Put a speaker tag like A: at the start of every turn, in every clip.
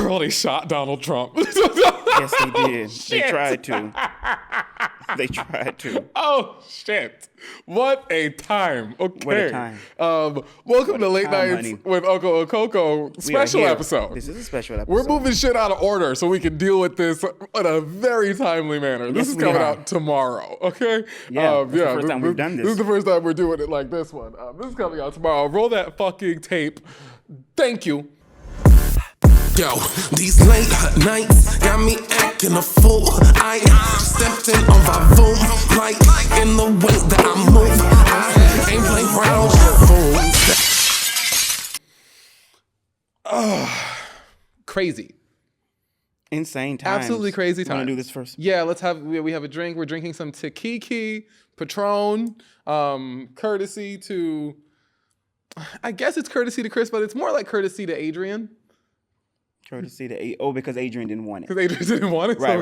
A: Girl, they shot Donald Trump.
B: Yes, they did. They tried to. They tried to.
A: Oh, shit. What a time. Okay.
B: What a time.
A: Welcome to Late Nights with Uncle Okoko special episode.
B: This is a special episode.
A: We're moving shit out of order so we can deal with this in a very timely manner. This is coming out tomorrow, okay?
B: Yeah, this is the first time we've done this.
A: This is the first time we're doing it like this one. This is coming out tomorrow. Roll that fucking tape. Thank you.
C: Yo, these late nights got me acting a fool. I stepped in on Vavoom, like in the way that I move. I ain't playing around with fools.
A: Crazy.
B: Insane times.
A: Absolutely crazy times.
B: Want to do this first?
A: Yeah, let's have, we have a drink. We're drinking some Tequila, Patron, courtesy to, I guess it's courtesy to Chris, but it's more like courtesy to Adrian.
B: Courtesy to because Adrian didn't want it.
A: Because Adrian didn't want it.
B: Right.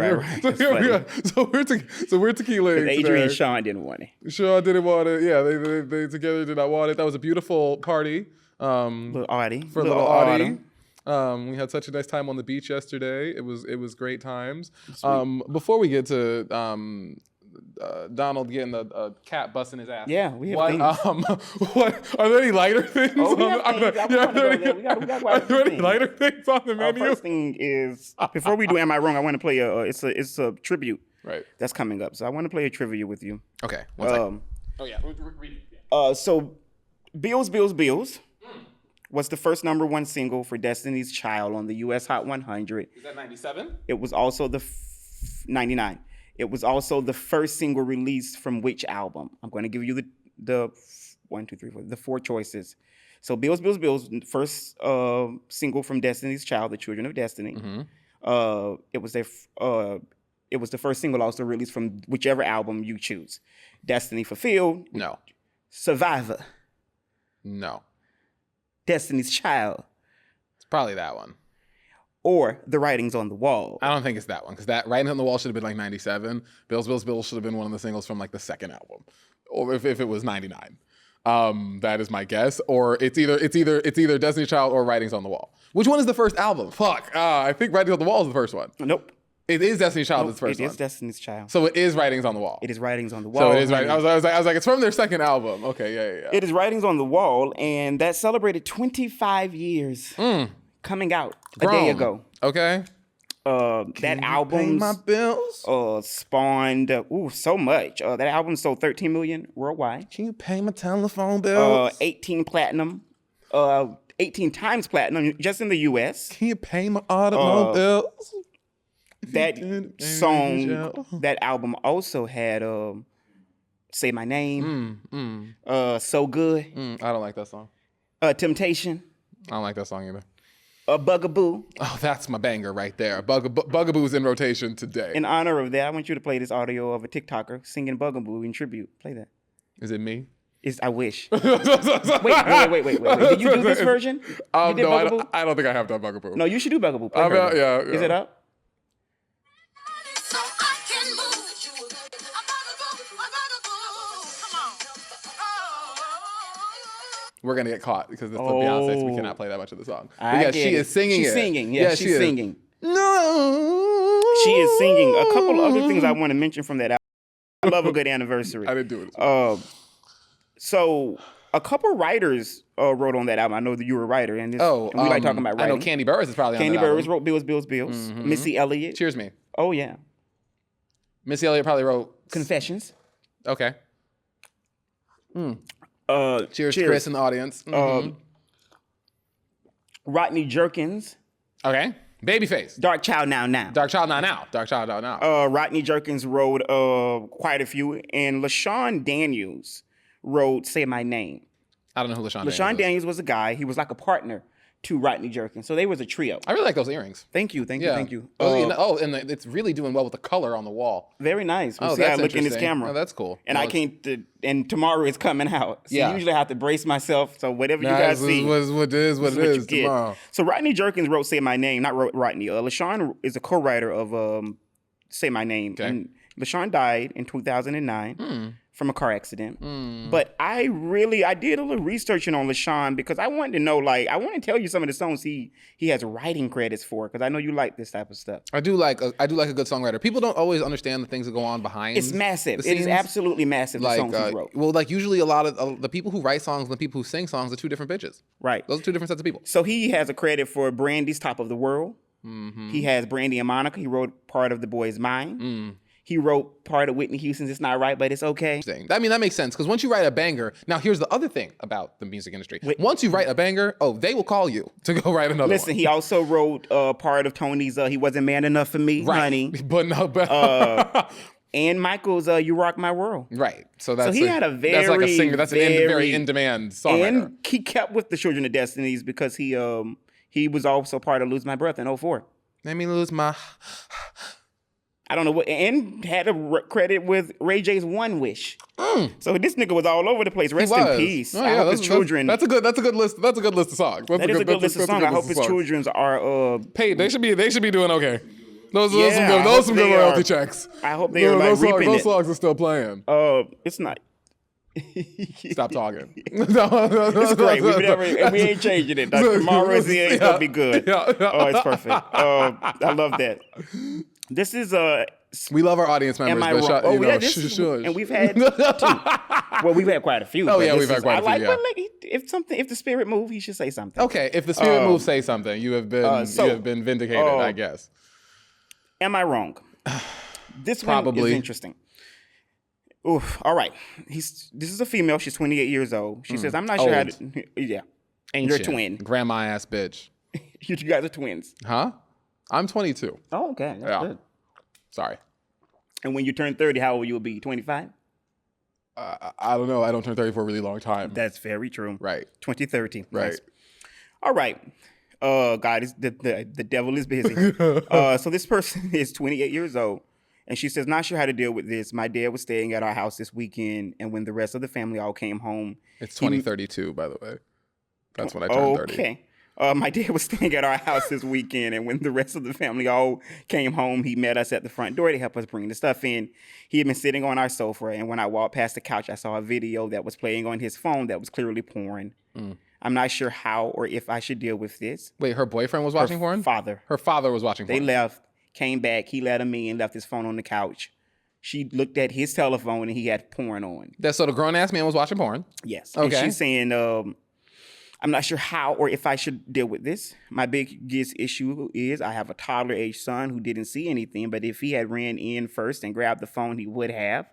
A: So we're tequila.
B: Because Adrian and Sean didn't want it.
A: Sean didn't want it. Yeah, they together did not want it. That was a beautiful party.
B: Little Audie.
A: For little Audie. We had such a nice time on the beach yesterday. It was great times. Before we get to Donald getting a cat busting his ass.
B: Yeah, we have things.
A: What are there any lighter things?
B: Oh, we have things.
A: Are there any lighter things on the menu?
B: First thing is, before we do Am I Wrong, I want to play it's a tribute.
A: Right. That's
B: coming up. So I want to play a trivia with you.
A: Okay. One second. Read it. Yeah.
B: So Bills was the first #1 single for Destiny's Child on the U.S. Hot 100.
A: Is that 97?
B: It was also 99. It was also the first single released from which album? I'm going to give you the 1, 2, 3, 4, the 4 choices. So Bills, first single from Destiny's Child, The Children of Destiny. Mm-hmm. It was the first single also released from whichever album you choose. Destiny Fulfilled.
A: No.
B: Survivor.
A: No.
B: Destiny's Child.
A: It's probably that one.
B: Or The Writings on the Wall.
A: I don't think it's that one, because that Writings on the Wall should have been like 97. Bills should have been one of the singles from like the second album, or if it was 99. That is my guess. Or it's either Destiny's Child or Writings on the Wall. Which one is the first album? Fuck. I think Writings on the Wall is the first one.
B: Nope.
A: It is Destiny's Child. That's the first one.
B: It is Destiny's Child.
A: So it is Writings on the Wall.
B: It is Writings on the Wall.
A: So it is right. I was like, it's from their second album. Okay, yeah.
B: It is Writings on the Wall, and that celebrated 25 years coming out a day ago.
A: Okay.
B: That album
A: my bills?
B: Spawned so much. That album sold 13 million worldwide.
A: Can you pay my telephone bills?
B: 18 platinum. 18 times platinum just in the U.S.
A: Can you pay my automobiles?
B: That song, that album also had Say My Name, So Good.
A: I don't like that song.
B: Temptation.
A: I don't like that song either.
B: Bugaboo.
A: Oh, that's my banger right there. Bugaboo's in rotation today.
B: In honor of that, I want you to play this audio of a TikToker singing Bugaboo in tribute. Play that.
A: Is it me?
B: I wish. Wait. Did you do this version?
A: No, I don't think I have done Bugaboo.
B: No, you should do Bugaboo.
A: Yeah.
B: Is it up?
A: We're going to get caught because it's Beyonce, so we cannot play that much of the song.
B: She
A: is singing
B: She's singing. Yeah, she's singing.
A: No.
B: She is singing. A couple of other things I want to mention from that album. I love a good anniversary.
A: I didn't do it.
B: So a couple writers wrote on that album. I know that you were a writer, and we like talking about writing.
A: I know Candy Burris is probably on that
B: album. Candy Burris wrote Bills.
A: Mm-hmm.
B: Missy Elliott.
A: Cheers Me.
B: Oh, yeah.
A: Missy Elliott probably wrote
B: Confessions.
A: Okay. Cheers to Chris in the audience. Mm-hmm.
B: Rodney Jerkins.
A: Okay. Babyface.
B: Dark Child Now. Rodney Jerkins wrote quite a few. And LaShawn Daniels wrote Say My Name.
A: I don't know who LaShawn Daniels is.
B: LaShawn Daniels was a guy. He was like a partner to Rodney Jerkins. So they was a trio.
A: I really like those earrings.
B: Thank you.
A: And it's really doing well with the color on the wall.
B: Very nice. We'll see how I look in this camera.
A: Oh, that's cool.
B: And I can't, and tomorrow it's coming out. So usually I have to brace myself. So whatever you guys see.
A: What it is tomorrow.
B: So Rodney Jerkins wrote Say My Name, not wrote Rodney. LaShawn is a co-writer of Say My Name.
A: Okay.
B: And LaShawn died in 2009. from a car accident. But I did a little researching on LaShawn because I wanted to know, like, I want to tell you some of the songs he has writing credits for, because I know you like this type of stuff.
A: I do like a good songwriter. People don't always understand the things that go on behind.
B: It's massive.
A: the
B: It is
A: scenes.
B: absolutely massive, the songs he wrote.
A: Well, like usually a lot of the people who write songs and the people who sing songs are two different bitches.
B: Right.
A: Those are two different sets of people.
B: So he has a credit for Brandy's Top of the World. He has Brandy and Monica. He wrote part of The Boy's Mind. He wrote part of Whitney Houston's It's Not Right, But It's Okay.
A: I mean, that makes sense, because once you write a banger, now here's the other thing about the music industry. Once you write a banger, they will call you to go write another one.
B: Listen, he also wrote part of Tony's He Wasn't Man Enough for Me, Honey.
A: But no,
B: And Michael's You Rock My World.
A: right. So that's
B: he had a very,
A: that's like a singer. That's
B: very,
A: a very in-demand songwriter.
B: And he kept with the Children of Destinies because he was also part of Lose My Breath in 2004.
A: Let me lose my...
B: I don't know what, and had a credit with Ray J's One Wish. So this nigga was all over the place. Rest in peace.
A: Oh,
B: I hope his children.
A: That's a good list. That's a good list of songs.
B: That is a good list of songs. I hope his children's are
A: paid. They should be doing okay. Those
B: Yeah,
A: some good royalty checks.
B: I hope they are like reaping
A: those
B: it.
A: songs are still playing.
B: It's not.
A: Stop talking.
B: It's great. We ain't changing it. Like, tomorrow it's gonna be good.
A: Yeah.
B: Oh, it's perfect. I love that. This is
A: We love our audience members.
B: Am I
A: but
B: wrong?
A: shush.
B: And we've had two. Well, we've had quite a few.
A: Oh yeah, we've had quite a few. Yeah.
B: But like, if the spirit move, he should say something.
A: Okay, if the spirit moves, say something. You have been vindicated, I guess.
B: Am I wrong? This
A: Probably.
B: one is interesting. Oof. All right. This is a female. She's 28 years old. She says, "I'm not sure how to." Yeah.
A: Ancient.
B: You're a twin.
A: Grandma ass bitch.
B: You guys are twins.
A: Huh? I'm 22.
B: Oh, okay. That's good.
A: Sorry.
B: And when you turn 30, how old you will be? 25?
A: I don't know. I don't turn 30 for a really long time.
B: That's very true.
A: Right.
B: 2030.
A: Right.
B: Nice. All right. God, the devil is busy. So this person is 28 years old, and she says, "Not sure how to deal with this. My dad was staying at our house this weekend, and when the rest of the family all came home..."
A: It's 2032, by the way. That's when I turned 30.
B: Okay. My dad was staying at our house this weekend, and when the rest of the family all came home, he met us at the front door to help us bring the stuff in. He had been sitting on our sofa, and when I walked past the couch, I saw a video that was playing on his phone that was clearly porn. I'm not sure how or if I should deal with this.
A: Wait, her boyfriend was watching porn?
B: Father.
A: Her father was watching porn.
B: They left, came back, he let him in, left his phone on the couch. She looked at his telephone, and he had porn on.
A: So the grown-ass man was watching porn?
B: Yes.
A: Okay.
B: And she's saying... I'm not sure how or if I should deal with this. My biggest issue is I have a toddler-age son who didn't see anything, but if he had ran in first and grabbed the phone, he would have.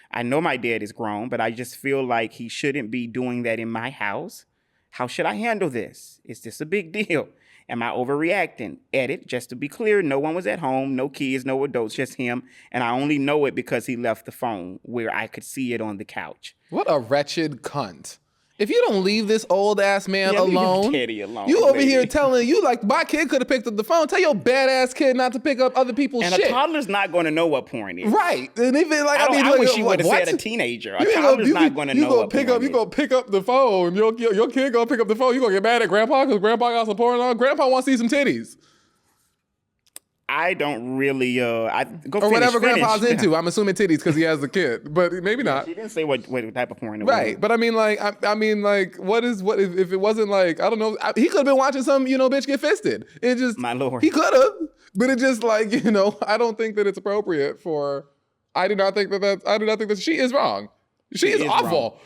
B: I know my dad is grown, but I just feel like he shouldn't be doing that in my house. How should I handle this? Is this a big deal? Am I overreacting? Edit, just to be clear, no one was at home, no kids, no adults, just him, and I only know it because he left the phone where I could see it on the couch.
A: What a wretched cunt. If you don't leave this old ass man alone, you over here telling you like my kid could have picked up the phone. Tell your badass kid not to pick up other people's shit.
B: And a toddler's not going to know what porn is,
A: right? And even like
B: I wish you would have said a teenager. A toddler's not going to know what porn is.
A: You gonna pick up the phone. Your kid gonna pick up the phone. You gonna get mad at grandpa because grandpa got some porn on. Grandpa wants to see some titties.
B: I don't really,
A: or whatever grandpa's into. I'm assuming titties because he has a kid, but maybe not.
B: She didn't say what type of porn it was.
A: Right, but I mean, like, what if it wasn't like, I don't know, he could have been watching some, bitch get fisted. It just,
B: my lord,
A: he could have, but it just like, I don't think that it's appropriate for. I do not think that she is wrong. She is awful. Wrong.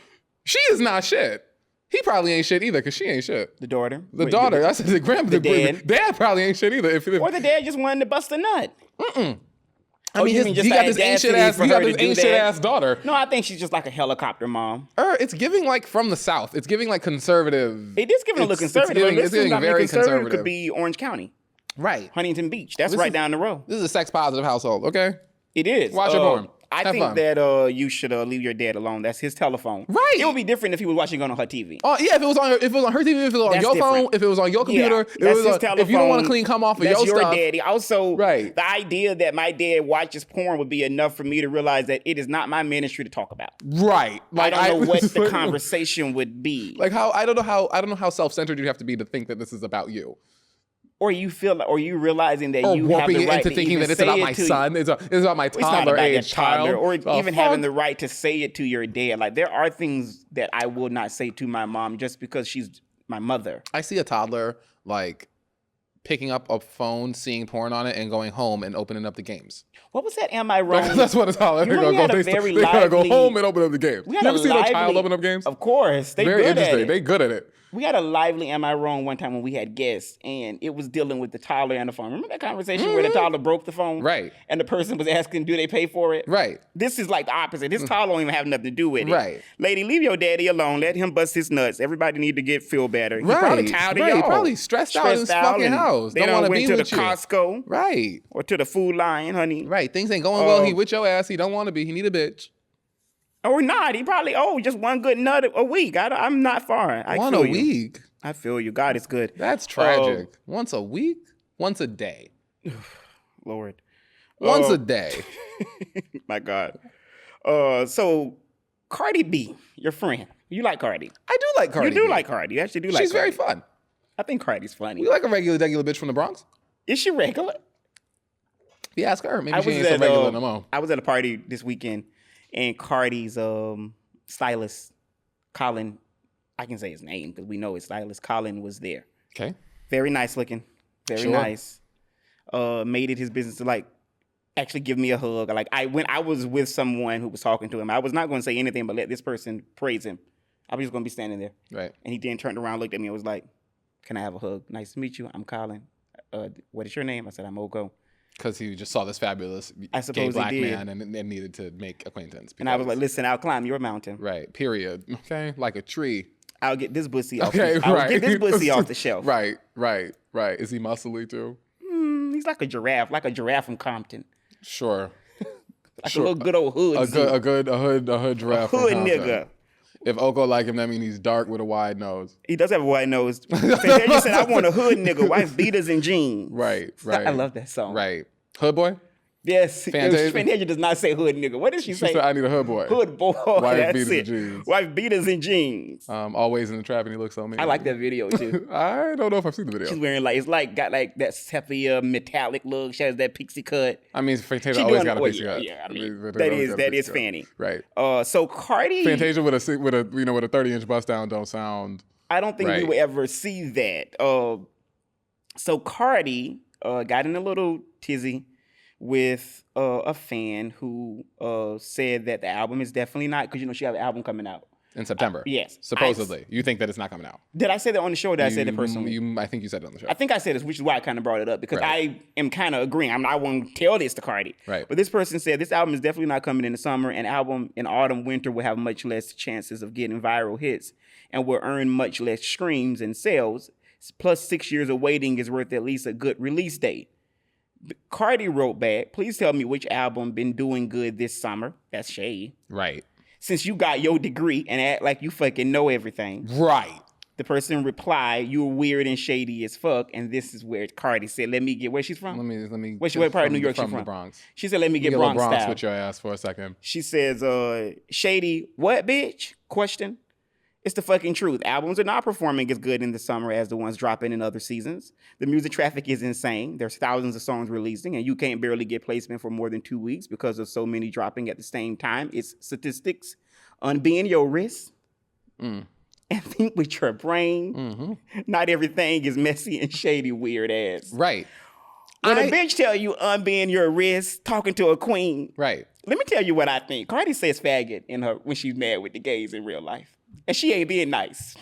A: She is not shit. He probably ain't shit either because she ain't shit.
B: The daughter?
A: Daughter. I said the grandpa. Dad probably ain't shit either.
B: Or the dad just wanted to bust a nut.
A: I mean, he got this ancient ass daughter.
B: No, I think she's just like a helicopter mom.
A: It's giving like from the South. It's giving like conservative.
B: It is giving a look conservative.
A: It's giving very conservative.
B: Could be Orange County.
A: Right.
B: Huntington Beach. That's right down the road.
A: This is a sex positive household, okay?
B: It is.
A: Watch your porn.
B: I think that you should leave your dad alone. That's his telephone.
A: Right.
B: It would be different if he was watching on her TV.
A: Oh yeah, if it was on her TV, if it was on your phone, if it was on your computer, if you don't want to clean come off of your stuff.
B: That's your daddy. Also,
A: right.
B: The idea that my dad watches porn would be enough for me to realize that it is not my ministry to talk about.
A: Right.
B: Like, I don't know what the conversation would be.
A: Like I don't know how self-centered you have to be to think that this is about you.
B: or you feel like, or you realizing that
A: Or
B: you have
A: warping
B: the
A: it
B: right
A: into
B: to
A: thinking
B: even
A: that it's
B: say
A: about
B: it
A: my
B: to-
A: son. It's about my
B: It's not
A: toddler
B: about
A: age
B: that toddler,
A: child.
B: or
A: Oh,
B: even having
A: fuck.
B: the right to say it to your dad. Like there are things that I will not say to my mom just because she's my mother.
A: I see a toddler like picking up a phone, seeing porn on it, and going home and opening up the games.
B: What was that? Am I wrong?
A: That's what a toddler.
B: You know, we had a very
A: They gotta go
B: lively-
A: home and open up the games.
B: We
A: You
B: had
A: ever
B: a
A: seen a child
B: lively-
A: open up games?
B: Of course, they
A: Very
B: good at
A: interesting.
B: it.
A: They good at it.
B: We had a lively Am I Wrong one time when we had guests, and it was dealing with the toddler and the phone. Remember that conversation where the toddler broke the phone?
A: Right.
B: And the person was asking, do they pay for it?
A: Right.
B: This is like the opposite. This toddler don't even have nothing to do with it.
A: Right.
B: Lady, leave your daddy alone. Let him bust his nuts. Everybody need to feel better. He
A: Right.
B: probably tired of
A: Right.
B: y'all.
A: He probably stressed out in his fucking
B: and
A: house.
B: They
A: Don't
B: done
A: wanna
B: went
A: be
B: to
A: with
B: the
A: you.
B: Costco
A: Right.
B: or to the Food Lion, honey.
A: Right. Things ain't going well. He
B: Oh.
A: with your ass. He don't want to be. He need a bitch.
B: Or not. He probably, just one good nut a week. I'm not far. I
A: One
B: feel
A: a
B: you.
A: week.
B: I feel you. God is good.
A: That's tragic. Once a week? Once a day.
B: Lord.
A: Once
B: Oh.
A: a day.
B: My God. So Cardi B, your friend. You like Cardi.
A: I do like Cardi.
B: You do
A: B.
B: like Cardi. You actually do like
A: She's
B: Cardi.
A: very fun.
B: I think Cardi's funny.
A: You like a regular bitch from the Bronx?
B: Is she regular?
A: If you ask her, maybe
B: I
A: she
B: was
A: ain't so
B: at
A: regular no more.
B: I was at a party this weekend, and Cardi's stylist, Colin, I can say his name because we know his stylist, Colin, was there.
A: Okay.
B: Very nice looking. Very
A: Sure.
B: nice. Made it his business to like actually give me a hug. Like I was with someone who was talking to him. I was not going to say anything but let this person praise him. I was just going to be standing there.
A: Right.
B: And he then turned around, looked at me, and was like, "Can I have a hug? Nice to meet you. I'm Colin. What is your name?" I said, "I'm Oko."
A: Because he just saw this fabulous
B: I
A: gay
B: suppose he
A: black
B: did.
A: man and needed to make acquaintance.
B: And I was
A: because-
B: like, "Listen, I'll climb your mountain.
A: right. Period. Okay. Like a tree.
B: I'll get this pussy off.
A: Okay.
B: I'll
A: right.
B: get this pussy off the shelf."
A: Right. Right. Right. Is he muscly too?
B: He's like a giraffe from Compton,
A: Sure.
B: like
A: Sure.
B: a little good old hood.
A: A
B: Zeke.
A: hood giraffe. from
B: hood
A: Compton.
B: nigga.
A: If Oko like him, that means he's dark with a wide nose.
B: He does have a wide nose. Fantasia said, "I want a hood nigga, wife beaters and jeans."
A: Right. Right.
B: I love that song.
A: Right. Hood boy.
B: Yes.
A: Fantasia?
B: Fantasia does not say hood nigga. What does she
A: She
B: say?
A: said, "I need a hood boy."
B: Hood boy.
A: Wife
B: That's
A: beaters
B: it.
A: and jeans.
B: Wife beaters and jeans.
A: Always in the trap, and he looks so mean.
B: I like that video too.
A: I don't know if I've seen the video.
B: She's wearing got that sepia metallic look. She has that pixie cut.
A: I mean, Fantasia
B: She
A: always
B: doing-
A: got a
B: well,
A: pixie cut.
B: yeah, I mean,
A: Fantasia
B: that
A: always
B: is-
A: got a
B: that
A: pixie
B: is
A: cut.
B: Fanny.
A: Right.
B: So Cardi,
A: Fantasia with a 30-inch bust down don't sound.
B: I don't think we
A: Right.
B: would ever see that. So Cardi got in a little tizzy with a fan who said that the album is definitely not, because she have an album coming out.
A: In September.
B: Yes.
A: Supposedly. You think that it's not coming out.
B: Did I say that on the show or did I say that personally?
A: I think you said it on the show.
B: I think I said this, which is why I kind of brought it up, because
A: Right.
B: I am kind of agreeing. I won't tell this to Cardi.
A: Right.
B: But this person said this album is definitely not coming in the summer. An album in autumn, winter will have much less chances of getting viral hits and will earn much less streams and sales. Plus 6 years of waiting is worth at least a good release date. Cardi wrote back, "Please tell me which album been doing good this summer." That's shade.
A: Right.
B: "Since you got your degree and act like you fucking know everything."
A: Right.
B: The person replied, "You're weird and shady as fuck." And this is where Cardi said, "Let me get," where she's from?
A: Let me.
B: What part of New York she
A: from?
B: from?
A: The Bronx.
B: She said, "Let me get
A: Get a little
B: Bronx style."
A: with your ass for a second.
B: She says, "Shady, what, bitch? Question. It's the fucking truth. Albums are not performing as good in the summer as the ones dropping in other seasons. The music traffic is insane. There's thousands of songs releasing, and you can't barely get placement for more than 2 weeks because of so many dropping at the same time. It's statistics. Unbend your wrist and think with your brain. Not everything is messy and shady, weird ass."
A: Right.
B: When a bitch tell you unbend your wrist, talking to a queen.
A: Right.
B: Let me tell you what I think. Cardi says faggot in her when she's mad with the gays in real life. And she ain't being nice.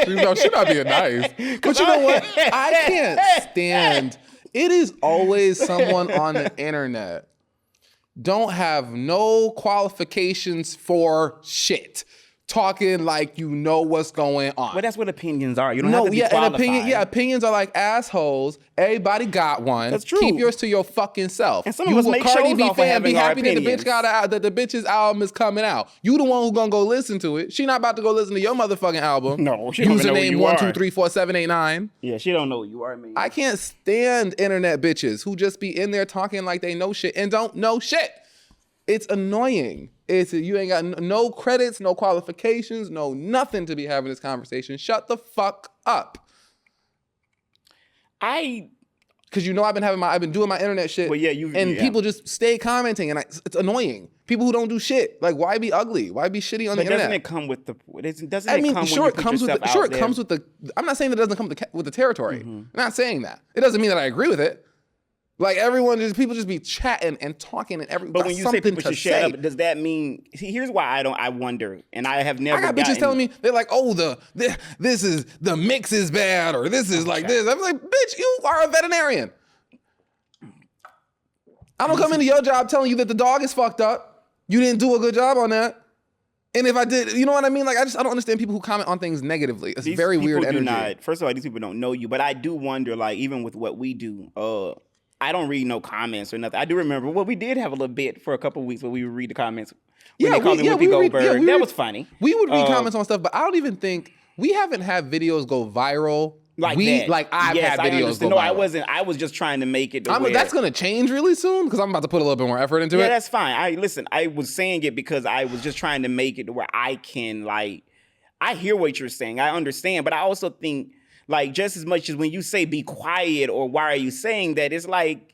A: She's not being nice. But you know what? I can't stand. It is always someone on the internet don't have no qualifications for shit, talking like you know what's going on.
B: Well, that's what opinions are. You don't have to be
A: and
B: qualified.
A: opinions are like assholes. Everybody got one.
B: That's true.
A: Keep yours to your fucking self.
B: And some of us make
A: Cardi
B: shows
A: B
B: off of
A: fan,
B: having
A: be
B: our
A: happy that the
B: opinions.
A: bitch that the bitch's album is coming out. You the one who's gonna go listen to it. She not about to go listen to your motherfucking album.
B: No, she don't even know who
A: Username
B: you are.
A: 1234789.
B: Yeah, she don't know who you are, man.
A: I can't stand internet bitches who just be in there talking like they know shit and don't know shit. It's annoying. You ain't got no credits, no qualifications, no nothing to be having this conversation. Shut the fuck up.
B: I
A: Because I've been doing my internet shit.
B: Well, yeah,
A: people just stay commenting, and it's annoying. People who don't do shit, like, why be ugly? Why be shitty on the internet?
B: Doesn't it come with the?
A: Sure, it comes with the. I'm not saying that it doesn't come with the territory. I'm not saying that. It doesn't mean that I agree with it. Like people just be chatting and talking and
B: But when you say people should shut up, does that mean? See, here's why I wonder, and I have never.
A: I got bitches telling me they're like, oh, this is the mix is bad, or this is like this. I'm like, bitch, you are a veterinarian. I don't come into your job telling you that the dog is fucked up. You didn't do a good job on that. And if I did, you know what I mean? Like, I don't understand people who comment on things negatively. It's very weird energy.
B: First of all, these people don't know you, but I do wonder, like, even with what we do, I don't read no comments or nothing. I do remember, we did have a little bit for a couple of weeks where we would read the comments. When they called him Whoopi Goldberg. That was funny.
A: We would read comments on stuff, but I don't even think, we haven't had videos go viral.
B: I've had videos go viral. I was just trying to make it
A: that's going to change really soon because I'm about to put a little bit more effort into it.
B: Yeah, that's fine. I was saying it because I was just trying to make it to where I can, like, I hear what you're saying. I understand, but I also think, like, just as much as when you say be quiet or why are you saying that, it's like,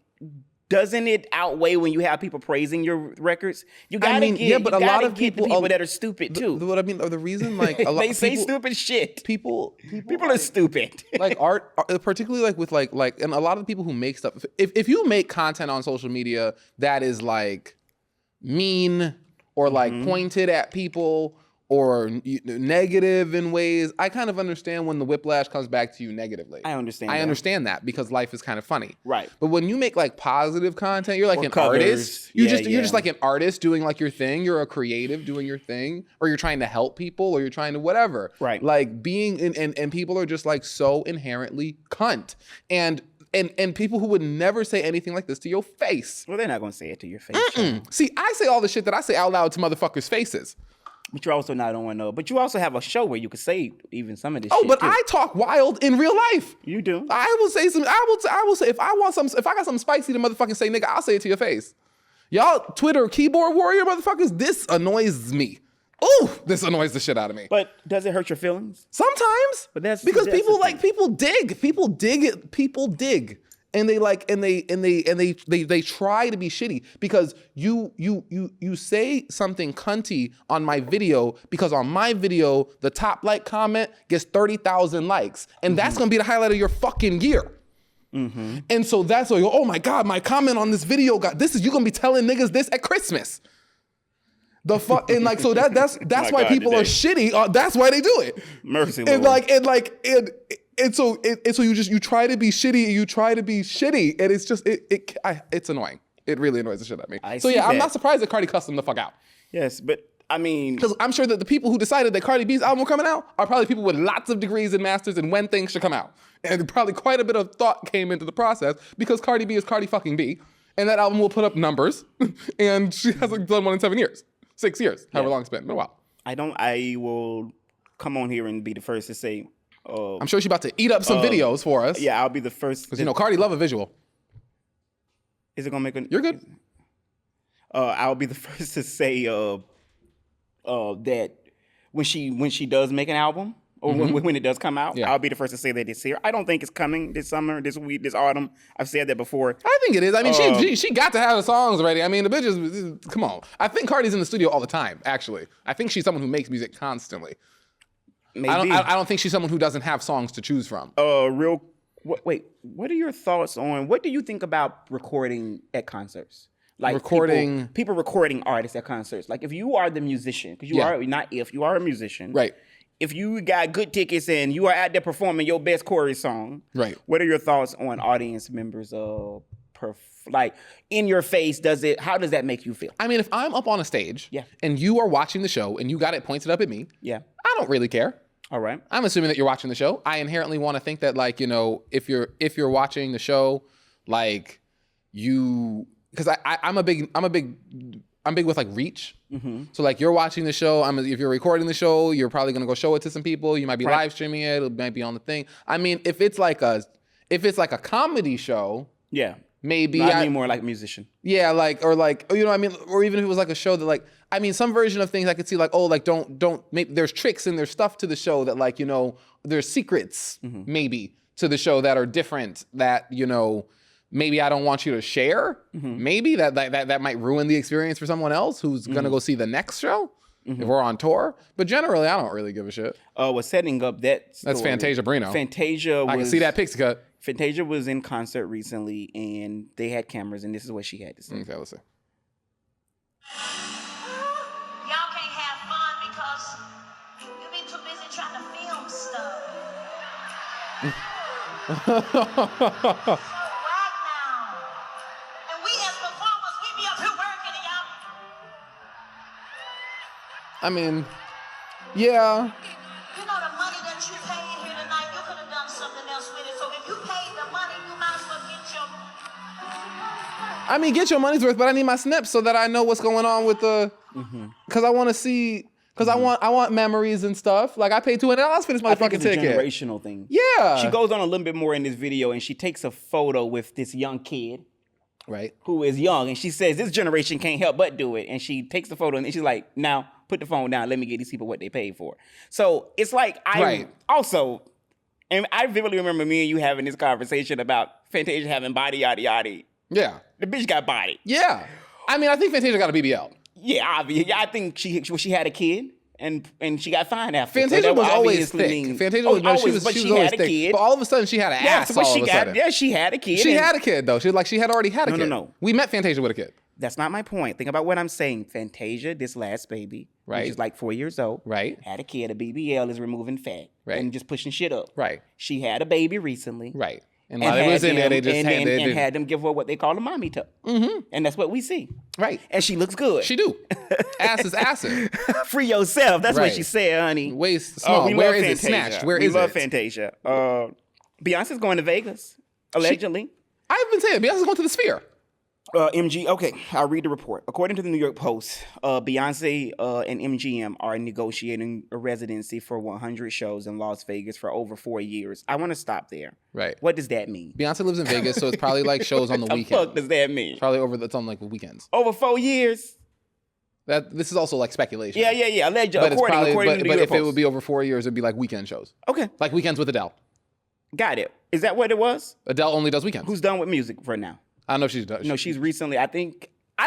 B: doesn't it outweigh when you have people praising your records? You gotta but a lot of people that are stupid too.
A: What I mean, or the reason, like, a lot
B: they say stupid shit.
A: People
B: are stupid.
A: Like art, particularly like with like, and a lot of people who make stuff. If you make content on social media that is like mean or like pointed at people or negative in ways, I kind of understand when the whiplash comes back to you negatively.
B: I understand that
A: because life is kind of funny.
B: Right.
A: But when you make like positive content, you're like an artist. You're just like an artist doing like your thing. You're a creative doing your thing, or you're trying to help people, or you're trying to whatever.
B: Right.
A: Like being and people are just like so inherently cunt. And people who would never say anything like this to your face.
B: Well, they're not going to say it to your face.
A: See, I say all the shit that I say out loud to motherfuckers' faces.
B: But you're also not on one. But you also have a show where you could say even some of this.
A: Oh, but too. I talk wild in real life.
B: You do.
A: I will say some. I will say if I got something spicy to motherfucking say, nigga, I'll say it to your face. Y'all Twitter keyboard warrior motherfuckers, this annoys me. Ooh, this annoys the shit out of me.
B: But does it hurt your feelings?
A: Sometimes.
B: But that's
A: because people dig it. And they try to be shitty because you say something cunty on my video because on my video the top like comment gets 30,000 likes and that's gonna be the highlight of your fucking year. And so that's why you go, oh my God, my comment on this video got this is you gonna be telling niggas this at Christmas. The fuck and like so that's why people are shitty. That's why they do it.
B: Mercy,
A: Lord. And so you try to be shitty, and it's just it's annoying. It really annoys the shit out of me. I'm not surprised that Cardi cussed them the fuck out.
B: Yes, but I mean,
A: because I'm sure that the people who decided that Cardi B's album was coming out are probably people with lots of degrees and masters and when things should come out, and probably quite a bit of thought came into the process because Cardi B is Cardi fucking B, and that album will put up numbers, and she hasn't done one in 7 years, 6 years, however long it's been a while.
B: I will come on here and be the first to say.
A: I'm sure she's about to eat up some videos for us.
B: Yeah, I'll be the first.
A: Because, Cardi love a visual.
B: Is it going to make
A: You're good.
B: I'll be the first to say that when she does make an album, or when it does come out, I'll be the first to say that it's here. I don't think it's coming this summer, this week, this autumn. I've said that before.
A: I think it is. I mean, she got to have the songs ready. I mean, the bitches, come on. I think Cardi's in the studio all the time, actually. I think she's someone who makes music constantly.
B: Maybe.
A: I don't think she's someone who doesn't have songs to choose from.
B: Wait, what are your thoughts on, what do you think about recording at concerts? Like people recording artists at concerts. Like if you are the musician, because you are a musician.
A: Right.
B: If you got good tickets and you are out there performing your best chorus song.
A: Right.
B: What are your thoughts on audience members like in your face, how does that make you feel?
A: I mean, if I'm up on a stage and you are watching the show and you got it pointed up at me, I don't really care.
B: All right.
A: I'm assuming that you're watching the show. I inherently want to think that, like, if you're watching the show, like because I'm big with like reach. So like you're watching the show. If you're recording the show, you're probably gonna go show it to some people. You might be live streaming it. It might be on the thing. I mean, if it's like a comedy show, maybe
B: I mean more like a musician.
A: Yeah, or even if it was like a show that like. I mean, some version of things I could see like, don't maybe there's tricks and there's stuff to the show that like, there's secrets maybe to the show that are different that, maybe I don't want you to share. Maybe that might ruin the experience for someone else who's gonna go see the next show if we're on tour. But generally, I don't really give a shit.
B: Was setting up that story.
A: That's Fantasia Brino.
B: Fantasia was...
A: I can see that pixie cut.
B: Fantasia was in concert recently, and they had cameras, and this is what she had to say.
A: Okay, let's see.
D: Y'all can't have fun because you be too busy trying to film stuff. So whack now. And we as performers, we be up here working and y'all.
A: I mean, yeah.
D: You know the money that you paid here tonight, you could have done something else with it. So if you paid the money, you might as well get your...
A: I mean, get your money's worth, but I need my snips so that I know what's going on with the... Because I want to see... Because I want memories and stuff. Like, I paid $200 for this motherfucking ticket.
B: It's a generational thing.
A: Yeah.
B: She goes on a little bit more in this video, and she takes a photo with this young kid.
A: Right.
B: Who is young, and she says, this generation can't help but do it. And she takes the photo, and she's like, now, put the phone down. Let me get these people what they paid for. So, it's like, also... And I vividly remember me and you having this conversation about Fantasia having body, yada, yada.
A: Yeah.
B: The bitch got body.
A: Yeah. I mean, I think Fantasia got a BBL.
B: Yeah, obviously. I think she had a kid and she got fine after.
A: Fantasia was always thick. Fantasia was always thick.
B: Kid.
A: But all of a sudden, she had an ass all of a sudden.
B: Yeah, she had a kid.
A: She had a kid, though. She had already had a kid.
B: No.
A: We met Fantasia with a kid.
B: That's not my point. Think about what I'm saying. Fantasia, this last baby,
A: right,
B: which is like 4 years old,
A: right,
B: had a kid. A BBL is removing fat,
A: right,
B: and just pushing shit up,
A: right.
B: She had a baby recently,
A: right, and while it was in there, they just
B: had them give her what they call a mommy tuck, and that's what we see,
A: right.
B: And she looks good.
A: She do. Ass is acid.
B: Free yourself. That's what she said, honey.
A: Waist small. Where is it snatched? Where is it?
B: We love Fantasia. Beyonce's going to Vegas, allegedly.
A: I've been saying Beyonce's going to the Sphere.
B: Okay, I'll read the report. According to the New York Post, Beyonce and MGM are negotiating a residency for 100 shows in Las Vegas for over 4 years. I want to stop there.
A: Right.
B: What does that mean?
A: Beyonce lives in Vegas, so it's probably like shows on the weekend.
B: What the fuck does that mean?
A: Probably it's on like the weekends.
B: Over 4 years?
A: This is also like speculation.
B: Yeah. Allegedly, according to the New York Post.
A: If it would be over 4 years, it'd be like weekend shows.
B: Okay.
A: Like weekends with Adele.
B: Got it. Is that what it was?
A: Adele only does weekends.
B: Who's done with music for now?
A: I don't know if she's done.
B: No, she's recently, I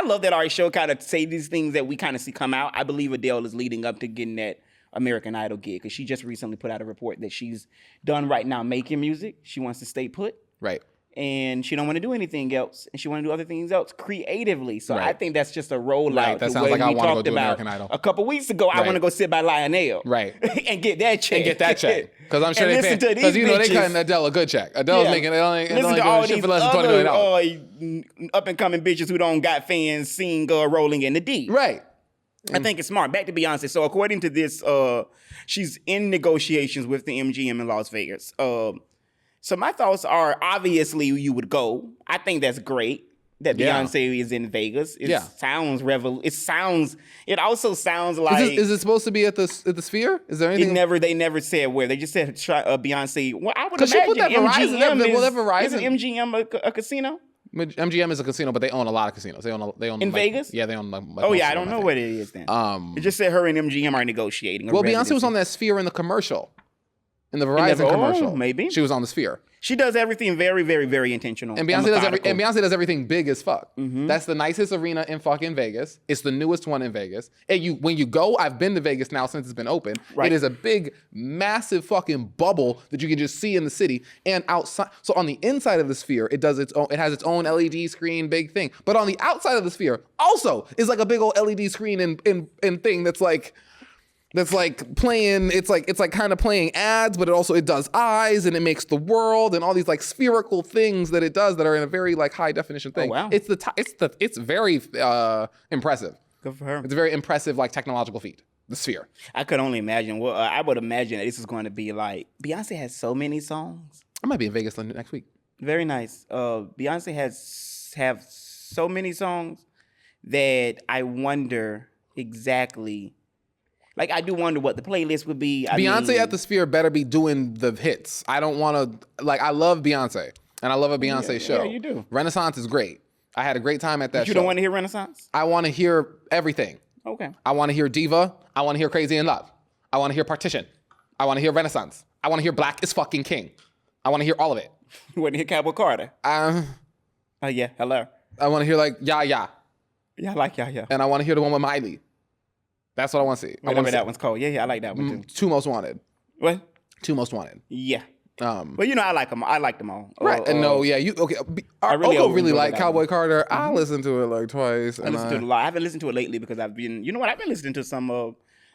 B: love that our show kind of say these things that we kind of see come out. I believe Adele is leading up to getting that American Idol gig because she just recently put out a report that she's done right now making music. She wants to stay put.
A: Right.
B: And she don't want to do anything else. And she want to do other things else creatively. So
A: right.
B: I think that's just a rollout.
A: Right. That sounds like I want to go do American Idol.
B: A couple weeks ago, I want to go sit by Lionel.
A: Right.
B: And get that check.
A: Because I'm sure they pay. Because they cutting Adele a good check. Adele's making
B: listen to all these other up and coming bitches who don't got fans sing Rolling in the Deep.
A: Right.
B: I think it's smart. Back to Beyonce. So according to this, she's in negotiations with the MGM in Las Vegas. So my thoughts are, obviously you would go. I think that's great that Beyonce is in Vegas. It sounds it also sounds like...
A: Is it supposed to be at the Sphere? Is there anything...
B: They never said where. They just said Beyonce. Well, I would imagine
A: she put that Verizon.
B: Isn't MGM a casino?
A: MGM is a casino, but they own a lot of casinos. They own
B: in Vegas?
A: Yeah, they own like
B: I don't know what it is then. It just said her and MGM are negotiating.
A: Well, Beyonce was on that Sphere in the commercial. In the Verizon commercial.
B: Maybe.
A: She was on the Sphere.
B: She does everything very, very, very intentional.
A: And Beyonce does everything big as fuck. Mm-hmm. That's the nicest arena in fucking Vegas. It's the newest one in Vegas. And when you go, I've been to Vegas now since it's been open. Right. It is a big, massive fucking bubble that you can just see in the city. And outside, so on the inside of the Sphere, it has its own LED screen, big thing. But on the outside of the Sphere, also is like a big old LED screen and thing that's like playing, it's like kind of playing ads, but it does eyes and it makes the world and all these like spherical things that it does that are in a very like high definition thing.
B: Oh, wow.
A: It's very impressive.
B: Good for her.
A: It's a very impressive like technological feat. The Sphere.
B: I could only imagine. Well, I would imagine that this is going to be like, Beyonce has so many songs.
A: I might be in Vegas next week.
B: Very nice. Beyonce have so many songs that I wonder exactly. Like, I do wonder what the playlist would be.
A: Beyonce at the Sphere better be doing the hits. I don't want to, I love Beyonce, and I love a Beyonce show.
B: Yeah, you do.
A: Renaissance is great. I had a great time at that show.
B: You don't want to hear Renaissance?
A: I want to hear everything.
B: Okay.
A: I want to hear Diva. I want to hear Crazy in Love. I want to hear Partition. I want to hear Renaissance. I want to hear Black is Fucking King. I want to hear all of it.
B: You want to hear Cowboy Carter? Yeah, hello.
A: I want to hear like Yeah.
B: Yeah, I like yeah.
A: And I want to hear the one with Miley. That's what I want to see. I
B: Whatever
A: want
B: that one's called. Yeah, I like that one too.
A: Two Most Wanted.
B: What?
A: Two Most Wanted.
B: Yeah.
A: Um,
B: But I like them. I like them all.
A: right. And no, yeah, you okay? I
B: really
A: really
B: enjoyed
A: like
B: that
A: Cowboy
B: one.
A: Carter. I listened to it like twice.
B: I listened to it a lot. I haven't listened to it lately because I've been. You know what? I've been listening to some.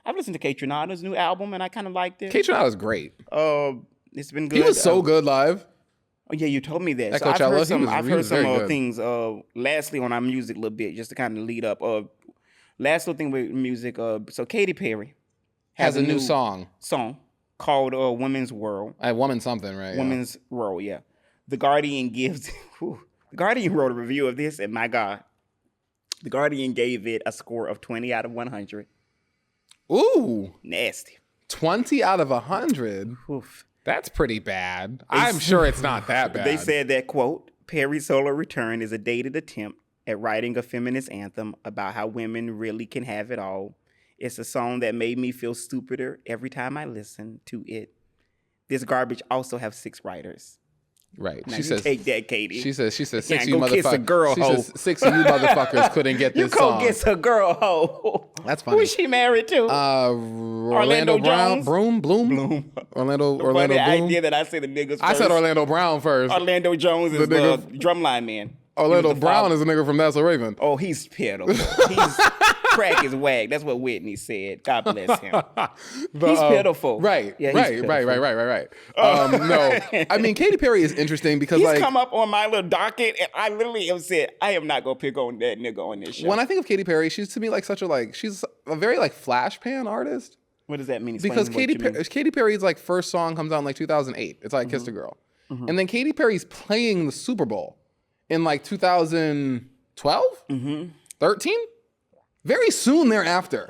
B: I've listened to Kate Renata's new album and I kind of liked it.
A: Kate Renata was great.
B: It's been good.
A: He was so good live.
B: Oh yeah, you told me that.
A: At
B: So I've
A: Coachella,
B: heard
A: he
B: some.
A: was
B: I've
A: really
B: heard some
A: very good.
B: things. Lastly, on our music a little bit, just to kind of lead up. Last little thing with music. So Katy Perry
A: Has a new song.
B: called "Women's World."
A: Woman something, right? Yeah.
B: Women's World. Yeah. The Guardian gives. The Guardian wrote a review of this, and my God, The Guardian gave it a score of 20 out of 100.
A: Ooh,
B: Nasty.
A: 20 out of 100.
B: Oof.
A: That's pretty bad. I'm sure it's not that bad.
B: They said that, quote, Perry's solo return is a dated attempt at writing a feminist anthem about how women really can have it all. It's a song that made me feel stupider every time I listen to it. This garbage also have 6 writers.
A: Right.
B: Now
A: She says,
B: take that, Katie.
A: She says 6
B: Yeah,
A: of you
B: go kiss a
A: motherfuckers.
B: girl,
A: She
B: hoe.
A: says 6 of you motherfuckers couldn't get
B: You
A: this
B: go
A: song.
B: get a girl, ho.
A: That's funny.
B: Who is she married to?
A: Orlando Brown,
B: Jones?
A: Bloom. Orlando
B: Funny
A: Bloom.
B: idea that I say the niggas first.
A: I said Orlando Brown first.
B: Orlando Jones is the
A: nigga-
B: drumline man.
A: Orlando
B: He was the
A: Brown
B: father.
A: is a nigga from That's a Raven.
B: Oh, he's pitiful. He's crack is wag. That's what Whitney said. God bless him. He's pitiful.
A: Right.
B: Yeah, he's
A: right.
B: pitiful.
A: No, I mean Katy Perry is interesting because
B: He's
A: like
B: come up on my little docket, and I literally have said, I am not gonna pick on that nigga on this show.
A: when I think of Katy Perry, she's to me like such a she's a very like flash pan artist.
B: What does that mean? Explain
A: Because
B: what you mean.
A: Katy Perry's like first song comes out in like 2008. It's like Kissed a Girl. And then Katy Perry's playing the Super Bowl in like 2012, 13, very soon thereafter.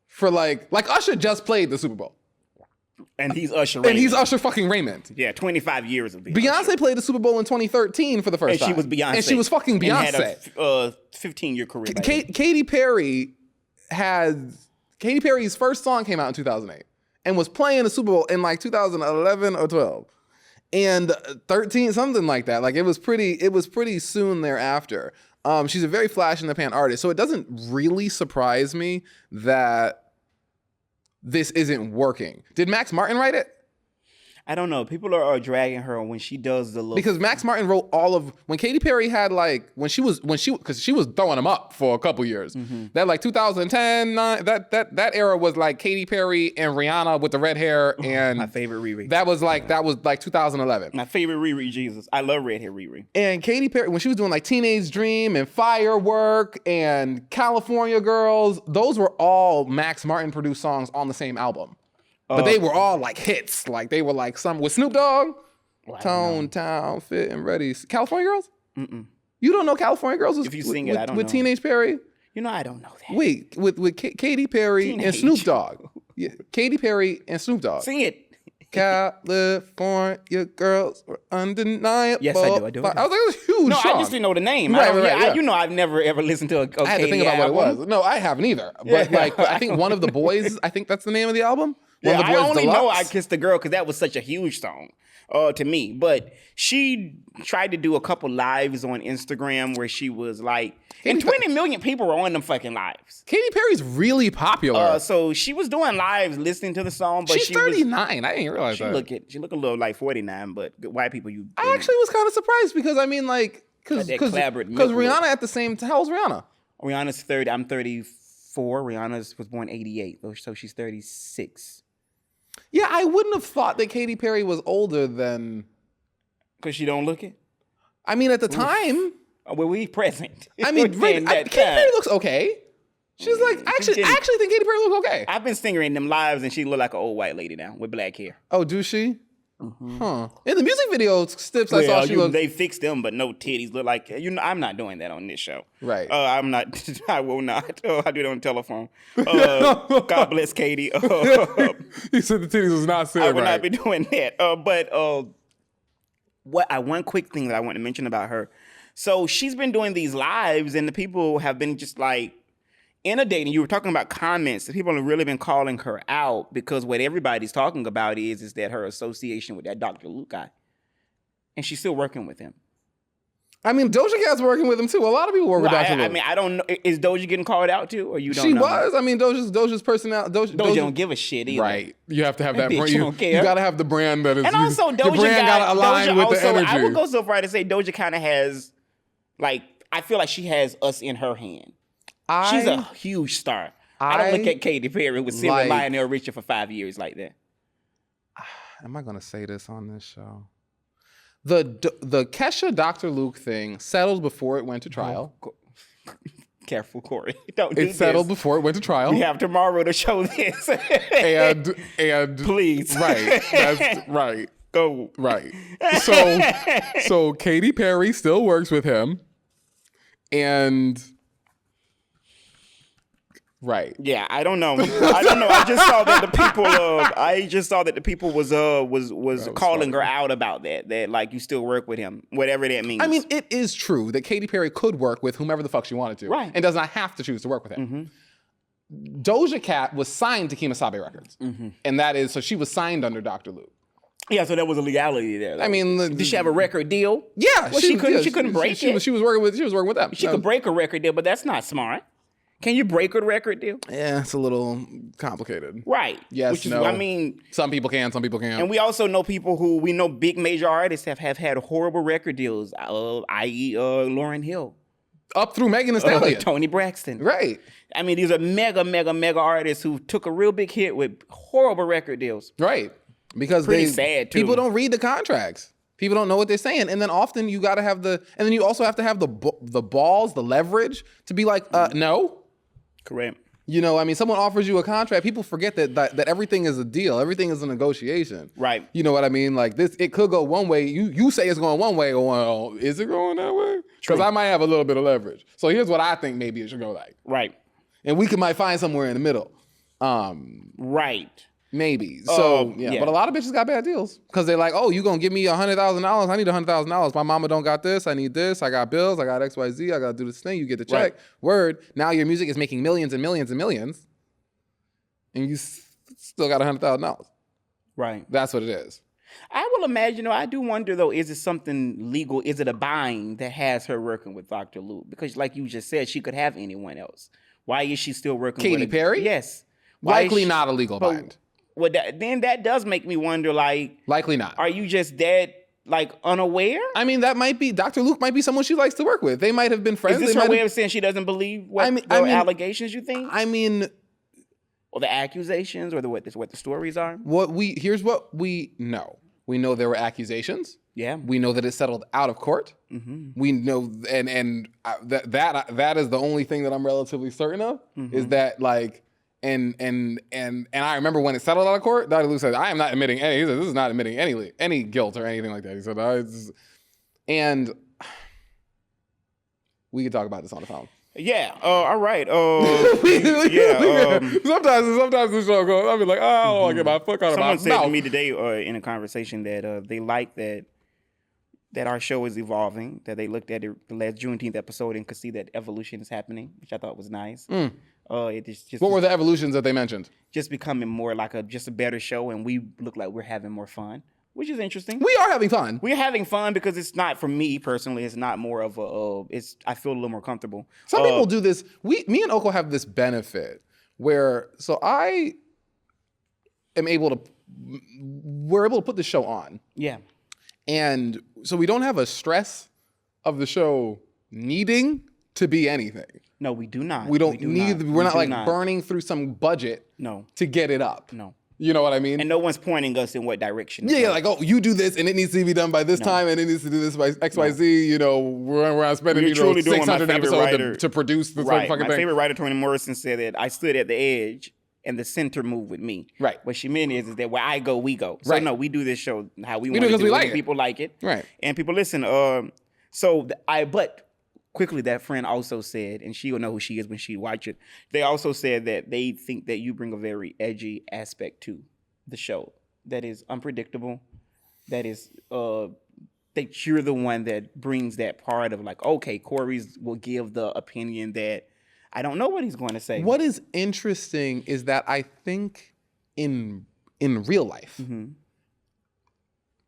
A: For like Usher just played the Super Bowl.
B: And he's Usher
A: And
B: Raymond.
A: he's Usher fucking Raymond.
B: Yeah, 25 years of being
A: Beyonce
B: Usher.
A: played the Super Bowl in 2013 for the first
B: And
A: time.
B: she was Beyonce.
A: And she was fucking
B: And
A: Beyonce.
B: had a 15-year career. by then.
A: Katy Perry's first song came out in 2008 and was playing the Super Bowl in like 2011 or 12 and 13, something like that. Like it was pretty soon thereafter. She's a very flash in the pan artist, so it doesn't really surprise me that this isn't working. Did Max Martin write it?
B: I don't know. People are dragging her when she does the little.
A: Because Max Martin wrote all of when Katy Perry had because she was throwing them up for a couple years. That like 2010 that era was like Katy Perry and Rihanna with the red hair and
B: my favorite Riri.
A: that was like 2011.
B: My favorite Riri, Jesus. I love red hair Riri.
A: And Katy Perry when she was doing like Teenage Dream and Firework and California Girls, those were all Max Martin produced songs on the same album. But they were all like hits. Like they were like some with Snoop Dogg. Tone Town, Fit and Ready. California Girls? Mm-mm. You don't know California Girls?
B: If you sing it, I don't
A: with
B: know.
A: Teenage Perry?
B: You know, I don't know that.
A: Wait, with Katy Perry and
B: Teenage.
A: Snoop Dogg. Yeah, Katy Perry and Snoop Dogg.
B: Sing it.
A: California Girls were undeniable.
B: Yes, I do.
A: I was like, it was a huge
B: No,
A: song.
B: I just didn't know the name.
A: Right, yeah.
B: You know, I've never ever listened to a
A: I had to think about what it was. No, I haven't either. But like, I think One of the Boys, I think that's the name of the album. One
B: Yeah,
A: of the
B: I
A: Boys
B: only
A: Deluxe.
B: know I Kissed the Girl because that was such a huge song to me. But she tried to do a couple lives on Instagram where she was like, and 20 million people were on them fucking lives.
A: Katy Perry's really popular.
B: So she was doing lives listening to the song, but
A: She's
B: she
A: 39. I didn't realize
B: She
A: that.
B: she look a little like 49, but white people
A: I actually was kind of surprised because I mean, like, because
B: Got that clabbered milk
A: Rihanna
B: look.
A: at the same time. How old's Rihanna?
B: Rihanna's 30. I'm 34. Rihanna was born 88, so she's 36.
A: Yeah, I wouldn't have thought that Katy Perry was older than.
B: Because she don't look it.
A: I mean, at the time.
B: Well, we present.
A: I mean,
B: Within that
A: Katy Perry
B: time.
A: looks okay. She's like I actually think Katy Perry looks okay.
B: I've been singing in them lives, and she look like an old white lady now with black hair.
A: Oh, do she? Huh. In the music video Stips, I saw she looked.
B: They fixed them, but no titties. Look like I'm not doing that on this show.
A: Right.
B: I'm not. I will not. I do it on the telephone. God bless Katie.
A: He said the titties was not sitting
B: I will
A: right.
B: not be doing that. But one quick thing that I want to mention about her. So she's been doing these lives, and the people have been just like inundating. You were talking about comments. The people have really been calling her out because what everybody's talking about is that her association with that Dr. Luke guy, and she's still working with him.
A: I mean, Doja Cat's working with him too. A lot of people work with Dr. Luke.
B: I mean, I don't know. Is Doja getting called out too, or you don't
A: She
B: know?
A: was. I mean, Doja's personality.
B: Doja don't give a shit either.
A: Right. You have to have that
B: bitch
A: brand.
B: don't care.
A: You got to have the brand that is.
B: And also,
A: your
B: Doja
A: brand gotta align with the energy.
B: I would go so far to say Doja kind of has, like, I feel like she has us in her hand. She's a huge star. I don't look at Katy Perry with sitting with Lionel Richie for 5 years like that.
A: Am I going to say this on this show? The Kesha Dr. Luke thing settled before it went to trial.
B: Careful, Corey. Don't do
A: It settled
B: this.
A: before it went to trial.
B: We have tomorrow to show this.
A: and
B: Please.
A: Right. That's right.
B: Go.
A: Right. So Katy Perry still works with him. And right.
B: Yeah, I don't know. I just saw that the people was calling her out about that. That like you still work with him, whatever that means.
A: I mean, it is true that Katy Perry could work with whomever the fuck she wanted to.
B: Right.
A: And does not have to choose to work with him. Doja Cat was signed to Kemosabe Records. And that is, so she was signed under Dr. Luke.
B: Yeah, so there was a legality there. Though.
A: I mean,
B: did she have a record deal?
A: Yeah,
B: well, she couldn't break it.
A: She was working with them.
B: She could break a record deal, but that's not smart. Can you break a record deal?
A: Yeah, it's a little complicated.
B: Right.
A: Yes, no.
B: I mean,
A: some people can, some people can't.
B: And we also know people we know big major artists have had horrible record deals, i.e. Lauryn Hill.
A: Up through Megan Thee Stallion.
B: Tony Braxton.
A: Right.
B: I mean, these are mega artists who took a real big hit with horrible record deals.
A: Right. Because
B: pretty sad too.
A: People don't read the contracts. People don't know what they're saying. And then often you got to have and then you also have to have the balls, the leverage to be like, no.
B: Correct.
A: You know, I mean, someone offers you a contract. People forget that everything is a deal. Everything is a negotiation.
B: Right.
A: You know what I mean? Like this, it could go one way. You say it's going one way. Well, is it going that way? Because I might have a little bit of leverage. So here's what I think maybe it should go like.
B: Right.
A: And we might find somewhere in the middle.
B: Right.
A: Maybe. So, yeah. But a lot of bitches got bad deals. Because they're like, oh, you going to give me $100,000? I need $100,000. My mama don't got this. I need this. I got bills. I got XYZ. I got to do this thing. You get the check. Right. Word. Now your music is making millions and millions and millions. And you still got $100,000.
B: Right.
A: That's what it is.
B: I will imagine, I do wonder, though, is it something legal? Is it a bind that has her working with Dr. Luke? Because like you just said, she could have anyone else. Why is she still working with
A: Katy Perry?
B: Yes.
A: Likely not a legal bind.
B: Well, then that does make me wonder, like...
A: Likely not.
B: Are you just that, like, unaware?
A: I mean, that might be... Dr. Luke might be someone she likes to work with. They might have been friends.
B: Is this her way of saying she doesn't believe allegations, you think?
A: I mean...
B: Or the accusations, or what the stories are?
A: Here's what we know. We know there were accusations.
B: Yeah.
A: We know that it settled out of court. Mm-hmm. We know, and that is the only thing that I'm relatively certain of, is that, like... And I remember when it settled out of court, Dr. Luke said, I am not admitting any. He said, this is not admitting any guilt or anything like that. He said, and we could talk about this on the phone.
B: Yeah. All right.
A: Sometimes the show goes, I'll be like, I don't want to get my foot out of my mouth.
B: Someone said to me today in a conversation that they like that our show is evolving, that they looked at the last Juneteenth episode and could see that evolution is happening, which I thought was nice.
A: What were the evolutions that they mentioned?
B: Just becoming more like just a better show, and we look like we're having more fun, which is interesting.
A: We are having fun.
B: We're having fun because it's not, for me personally, it's not more of I feel a little more comfortable.
A: Some people do this. Me and Oko have this benefit where, so we're able to put the show on.
B: Yeah.
A: And so we don't have a stress of the show needing to be anything.
B: No, we do not.
A: We're not like burning through some budget to get it up.
B: No.
A: You know what I mean?
B: And no one's pointing us in what direction.
A: Yeah, like, oh, you do this and it needs to be done by this time and it needs to do this by XYZ. No. You know, we're spending 600 episodes to produce this fucking thing.
B: My favorite writer, Toni Morrison, said that I stood at the edge and the center moved with me. Right. What she meant is that where I go, we go. So no, we do this show how we want to do it.
A: We like it.
B: People like it.
A: Right.
B: And people listen. But quickly, that friend also said, and she'll know who she is when she watch it, they also said that they think that you bring a very edgy aspect to the show that is unpredictable, that is that you're the one that brings that part of like, okay, Corey's will give the opinion that I don't know what he's going to say.
A: What is interesting is that I think in real life,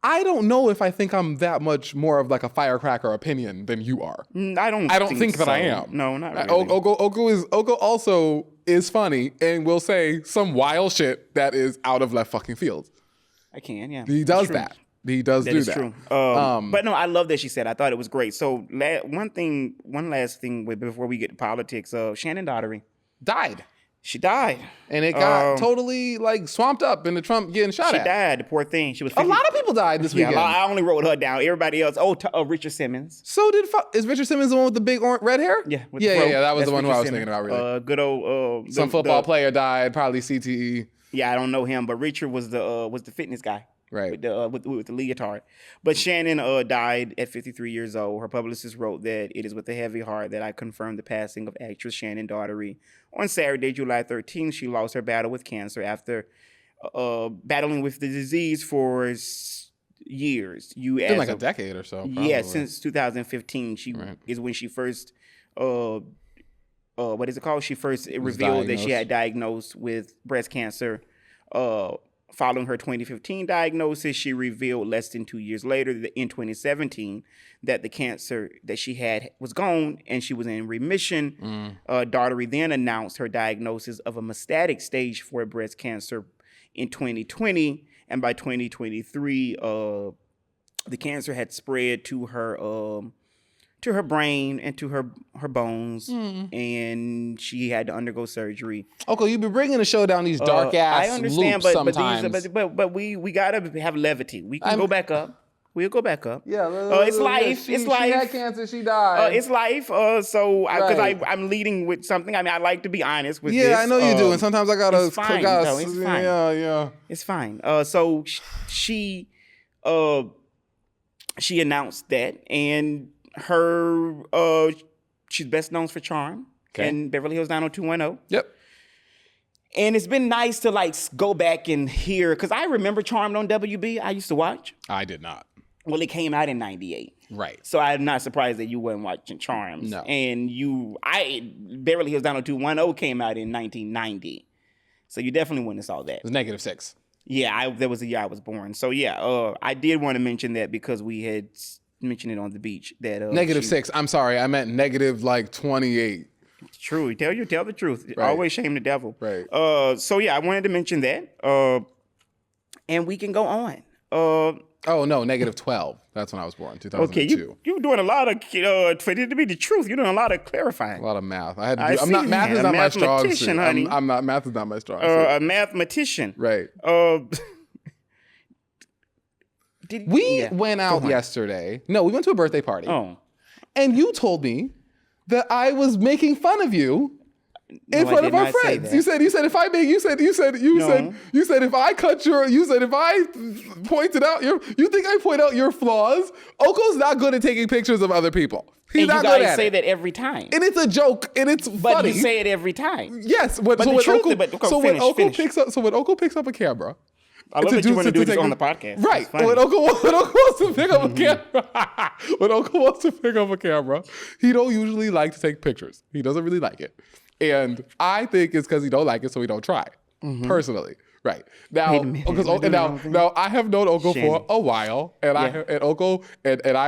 A: I don't know if I think I'm that much more of like a firecracker opinion than you are.
B: I don't
A: think that
B: so.
A: I am.
B: No, not really.
A: Oko also is funny and will say some wild shit that is out of left fucking field.
B: I can, yeah.
A: He does that. He does do that.
B: True. But no, I love that she said. I thought it was great. So one last thing before we get to politics. Shannon Daughtery
A: Died.
B: She died,
A: and it got totally like swamped up in the Trump getting shot at.
B: She died. The poor thing. She was.
A: 50. A lot of people died this weekend.
B: I only wrote her down. Everybody else. Richard Simmons.
A: So is Richard Simmons the one with the big red hair?
B: Yeah.
A: Yeah. That was the one who I was thinking about. Really.
B: Good old.
A: Some football player died. Probably CTE.
B: Yeah, I don't know him, but Richard was the fitness guy.
A: Right.
B: With the leotard. But Shannon died at 53 years old. Her publicist wrote that it is with a heavy heart that I confirm the passing of actress Shannon Daughtery. On Saturday, July 13th, she lost her battle with cancer after battling with the disease for years.
A: Been like a decade or so. Probably.
B: Yeah, since 2015. Is when she first what is it called? She first revealed that she had diagnosed with breast cancer. Following her 2015 diagnosis, she revealed less than 2 years later, that in 2017, that the cancer that she had was gone and she was in remission. Daughtery then announced her diagnosis of a metastatic stage 4 breast cancer in 2020, and by 2023, the cancer had spread to her brain and to her bones, and she had to undergo surgery.
A: Okay, you've been bringing the show down these dark ass
B: I understand,
A: loops sometimes.
B: but we gotta have levity. We can go back up. We'll go back up.
A: Yeah,
B: it's life. It's life.
A: She had cancer. She died.
B: It's life. I'm leading with something. I mean, I like to be honest with this.
A: Yeah, I know you do, and sometimes I gotta.
B: It's fine. It's fine.
A: Yeah.
B: It's fine. So she announced that, and she's best known for Charm and Beverly Hills 90210.
A: Yep.
B: And it's been nice to like go back and hear, because I remember Charmed on WB. I used to watch.
A: I did not.
B: Well, it came out in 98.
A: Right.
B: So I'm not surprised that you weren't watching Charms.
A: No.
B: And Beverly Hills 90210 came out in 1990. So you definitely wouldn't have saw that.
A: It was -6.
B: Yeah, that was the year I was born. So yeah, I did want to mention that because we had mentioned it on the beach. That
A: -6. I'm sorry, I meant -28.
B: True. Tell the truth.
A: Right.
B: Always shame the devil.
A: Right.
B: So yeah, I wanted to mention that. And we can go on.
A: Oh no, -12. That's when I was born, 2002.
B: Okay, you're doing a lot of for it to be the truth. You're doing a lot of clarifying.
A: A lot of math. Math is not my strong suit.
B: Honey.
A: Math is not my strong suit.
B: A mathematician.
A: Right. We went out yesterday. No, we went to a birthday party.
B: Oh.
A: And you told me that I was making fun of you in front of our friends. You said if I make if I pointed out you think I point out your flaws? Oko's not good at taking pictures of other people. He's not good at it.
B: You guys say that every time.
A: And it's a joke and it's funny.
B: But you say it every time.
A: Yes. When Oko picks up a camera.
B: I love that you want to do this on the podcast.
A: Right. When Oko wants to pick up a camera, he don't usually like to take pictures. He doesn't really like it. And I think it's because he don't like it, so he don't try. Personally. Right. Now, now I have known Oko for a while, and I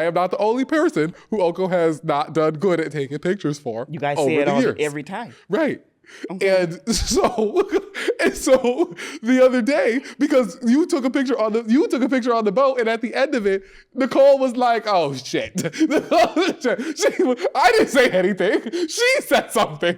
A: am not the only person who Oko has not done good at taking pictures for.
B: You guys say it every time.
A: Right. Okay. And so the other day, because you took a picture on the boat, and at the end of it, Nicole was like, "Oh shit!" I didn't say anything. She said something.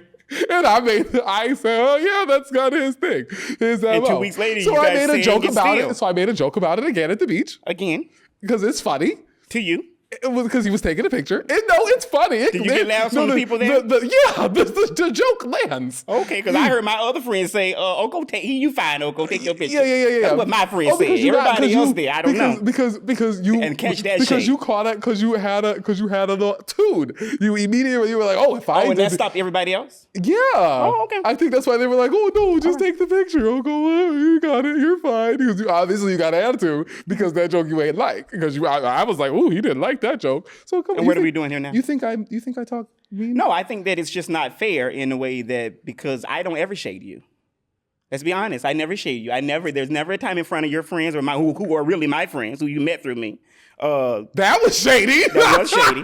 A: And I said, "Oh yeah, that's kind of his thing."
B: And 2 weeks later,
A: so I made a joke about it. So I made a joke about it again at the beach.
B: Again,
A: because it's funny
B: to you.
A: It was because he was taking a picture. It's funny.
B: Did you get laughs from the people there?
A: The joke lands.
B: Okay, because I heard my other friends say, Oko, you fine, Oko, take your picture.
A: Yeah.
B: That's what my friends said. Everybody else there, I don't know.
A: Because you
B: and catch that
A: because
B: shade.
A: You caught it because you had a little tune. You immediately were like,
B: and that stopped everybody else?
A: Yeah.
B: Oh, okay.
A: I think that's why they were like, "Oh no, just take the picture. Oko, you got it. You're fine." Because obviously you got an attitude because that joke you ain't like. Because I was like, "Oh, he didn't like that joke." So come on.
B: And what are we doing here now?
A: You think I talk mean?
B: No, I think that it's just not fair in a way that because I don't ever shade you. Let's be honest. I never shade you. There's never a time in front of your friends or who are really my friends, who you met through me.
A: That was shady.
B: That was shady.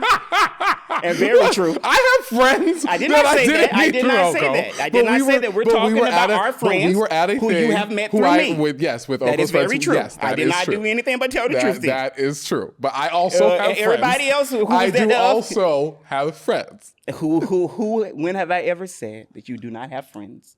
B: And very true.
A: I have friends.
B: I did not say that. I did not say that. I did not say that. We're talking about our friends who you have met through me.
A: With
B: that is very true.
A: Yes,
B: I did not do anything but tell the truth.
A: That is true. But I also have friends.
B: Everybody else who
A: I do also have friends.
B: When have I ever said that you do not have friends?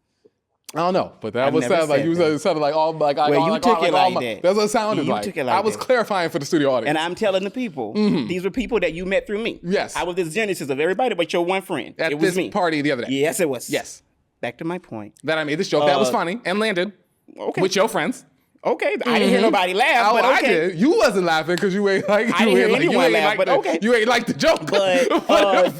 A: I don't know, but that
B: I've
A: was
B: never
A: sounded like
B: said
A: you
B: that.
A: sounded like all like
B: Well,
A: all,
B: you
A: like,
B: took
A: all,
B: it
A: like
B: like that.
A: That's what it sounded
B: You
A: like.
B: took it like
A: I was
B: that.
A: clarifying for the studio audience.
B: And I'm telling the people, these were people that you met through me.
A: Yes.
B: I was the genesis of everybody but your one friend.
A: At
B: it was
A: this
B: me.
A: party the other day.
B: Yes, it was.
A: Yes.
B: Back to my point.
A: That I made this joke that was funny and landed
B: Okay.
A: with your friends.
B: Okay, I didn't hear nobody laugh, but
A: I
B: okay.
A: did. You wasn't laughing because you ain't like.
B: I didn't hear anyone laugh, but okay.
A: You ain't like the joke,
B: But,